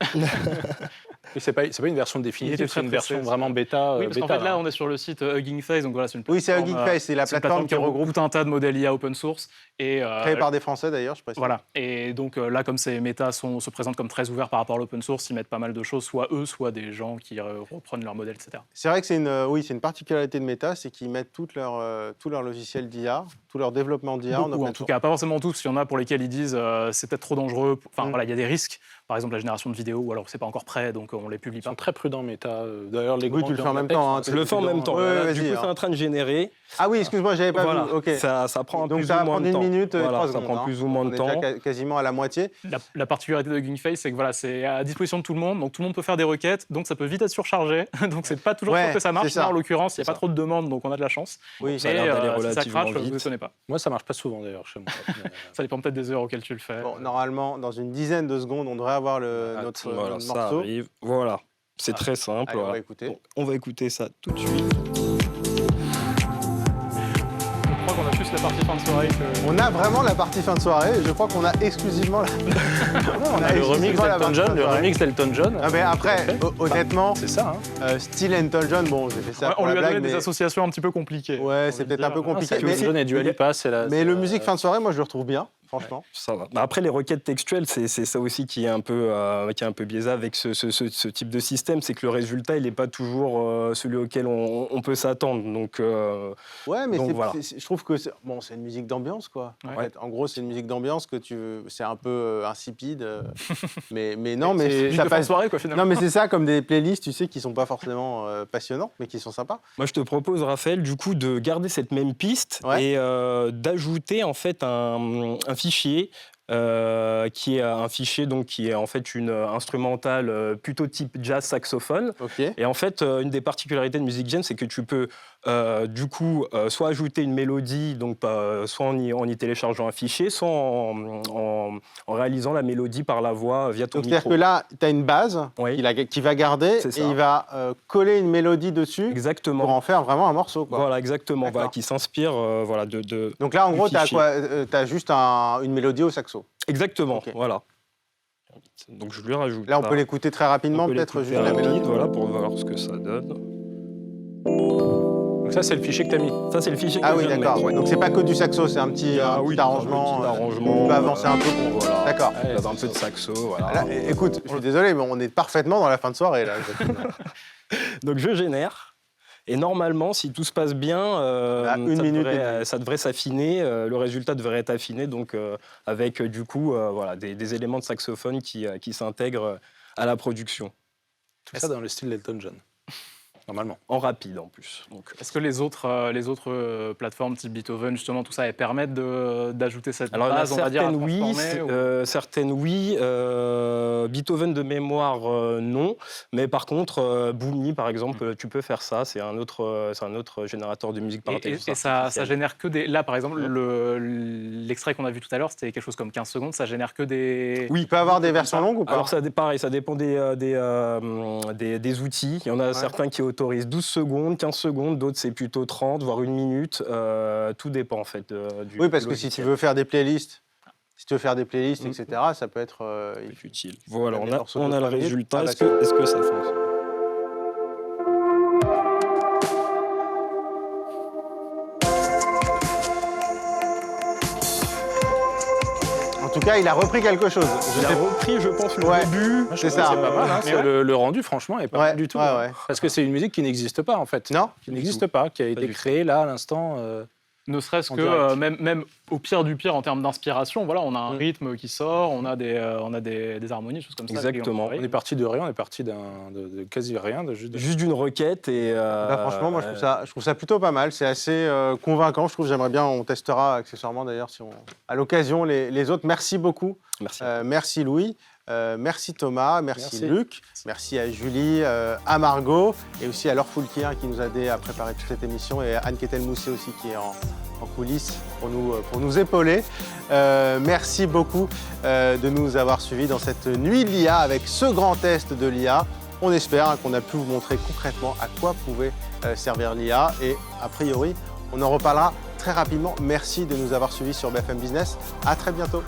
Et c'est pas une version définitive, c'est une version vraiment bêta. Oui, parce qu'en fait, là, on est sur le site Hugging Face, donc voilà, c'est une Oui, c'est plateforme, Hugging Face, c'est la plateforme qui regroupe tout un tas de modèles IA open source. Créée par des Français d'ailleurs, je précise. Voilà. Et donc là, comme ces méta se présentent comme très ouverts par rapport à l'open source, ils mettent pas mal de choses, soit eux, soit des gens qui reprennent leur modèle, etc. C'est vrai que c'est une particularité de Meta, c'est qu'ils mettent tout leur logiciel d'IA, tout leur développement d'IA en open source. En tout cas, pas forcément tous. Il y en a pour lesquels ils disent c'est peut-être trop dangereux. Enfin, voilà, il y a des risques. Par exemple, la génération de vidéos, ou alors c'est pas encore prêt, donc on les publie pas. Ils sont très prudents, Meta. D'ailleurs, les tu le fais en même temps. Je le fais en même temps. Ouais, du coup, c'est en train de générer. Ah oui, excuse-moi, j'avais pas vu. Ok. Ça prend donc plus ou moins de temps. Donc ça va prendre 1 minute et 3 secondes. Ça prend plus ou moins de temps. On est déjà quasiment à la moitié. La particularité de Hugging Face, c'est que voilà, c'est à disposition de tout le monde, donc tout le monde peut faire des requêtes, donc ça peut vite être surchargé. Donc c'est pas toujours sûr que ça marche. Là, en l'occurrence, il n'y a pas trop de demandes, donc on a de la chance. Oui, ça a l'air d'aller relativement si ça crache, vite. vous ne connaissez pas. Moi, ça marche pas souvent d'ailleurs chez moi. Ça dépend peut-être des heures auxquelles tu le fais. Bon, normalement, dans une dizaine de secondes, on devrait avoir notre morceau. Ça arrive. Voilà. C'est très simple. Allez, on va écouter. Donc, on va écouter ça tout de suite. Je crois qu'on a plus la partie fin de soirée que... On a vraiment la partie fin de soirée. Je crois qu'on a exclusivement la... on a le remix d'Elton John. Ah, mais après, honnêtement, c'est ça. Style Elton John, bon, j'ai fait ça pour on la lui a blague, donné des associations un petit peu compliquées. Ouais, c'est peut-être un peu compliqué. Elton John et Dua Lipa, c'est la... Mais le musique fin de soirée, moi, je le retrouve bien. Franchement. Ça va. Bah après, les requêtes textuelles, c'est ça aussi qui est un peu biaisé avec ce type de système, c'est que le résultat, il n'est pas toujours celui auquel on peut s'attendre. Donc, ouais, mais voilà. Je trouve que c'est une musique d'ambiance, quoi. Ouais. En gros, c'est une musique d'ambiance c'est un peu insipide, mais non, mais ça passe soirée, quoi, finalement. Non, mais c'est ça, comme des playlists, tu sais, qui sont pas forcément passionnants, mais qui sont sympas. Moi, je te propose, Raphaël, du coup, de garder cette même piste et d'ajouter en fait un fichier qui est un fichier donc, qui est en fait une instrumentale plutôt type jazz saxophone. Okay. Et en fait, une des particularités de Music Gen, c'est que tu peux du coup soit ajouter une mélodie, donc soit en y téléchargeant un fichier, soit en réalisant la mélodie par la voix via ton micro. C'est-à-dire que là, tu as une base qui va garder et il va coller une mélodie dessus. Exactement. Pour en faire vraiment un morceau, quoi. Voilà, exactement. Voilà, qui s'inspire de. Donc là, en gros, tu as juste une mélodie au saxo. Exactement, voilà. Donc je lui rajoute. Là, on peut l'écouter très rapidement, peut-être juste la mélodie. Voilà, pour voir ce que ça donne. Donc ça, c'est le fichier que tu as mis. Ça, c'est le fichier que je viens de mettre. Ouais. Donc c'est pas que du saxo, c'est un petit arrangement. On peut avancer un peu. Voilà. D'accord. Un peu de saxo, voilà. Là, écoute, je suis désolé, mais on est parfaitement dans la fin de soirée, là. Donc je génère. Et normalement, si tout se passe bien, ça devrait s'affiner. Le résultat devrait être affiné, donc avec du coup des éléments de saxophone qui s'intègrent à la production. Tout ça dans le style d'Elton John. Normalement. En rapide, en plus. Est-ce que les autres plateformes type Beethoven, justement, tout ça, elles permettent d'ajouter cette base, on va dire, certaines, oui. Beethoven de mémoire, non. Mais par contre, Boomy, par exemple, tu peux faire ça. C'est un autre générateur de musique par intelligence artificielle. Et ça génère que des... Là, par exemple, l'extrait qu'on a vu tout à l'heure, c'était quelque chose comme 15 secondes. Ça génère que des... Oui, il peut avoir des versions longues ou pas? Alors, pareil, ça dépend des outils. Il y en a certains qui autorisent 12 secondes, 15 secondes, d'autres c'est plutôt 30, voire 1 minute. Tout dépend en fait du Oui, parce que si tu veux faire des playlists, etc., ça peut être utile. Voilà, on a le résultat. Est-ce que ça fonctionne? En tout cas, il a repris quelque chose. Il a repris, je pense, le début. C'est ça. C'est pas mal. Hein, le rendu, franchement, est pas mal du tout. Parce que c'est une musique qui n'existe pas, en fait. Non. Qui n'existe pas, qui a été créée là, à l'instant. Ne serait-ce que, même au pire du pire, en termes d'inspiration, voilà, on a un rythme qui sort, on a des harmonies, des choses comme ça. Exactement. On est parti de rien, on est parti de quasi rien. Juste d'une requête. Et franchement, moi, je trouve ça plutôt pas mal. C'est assez convaincant, je trouve. J'aimerais bien, on testera accessoirement d'ailleurs, à l'occasion, les autres. Merci beaucoup. Merci. Merci Louis. Merci Thomas, merci Luc, merci à Julie, à Margot et aussi à Laure Foulquier qui nous a aidé à préparer toute cette émission et à Anne Ketel-Moussé aussi qui est en coulisses pour nous épauler. Merci beaucoup de nous avoir suivis dans cette nuit de l'IA avec ce grand test de l'IA. On espère qu'on a pu vous montrer concrètement à quoi pouvait servir l'IA et a priori, on en reparlera très rapidement. Merci de nous avoir suivis sur BFM Business. À très bientôt.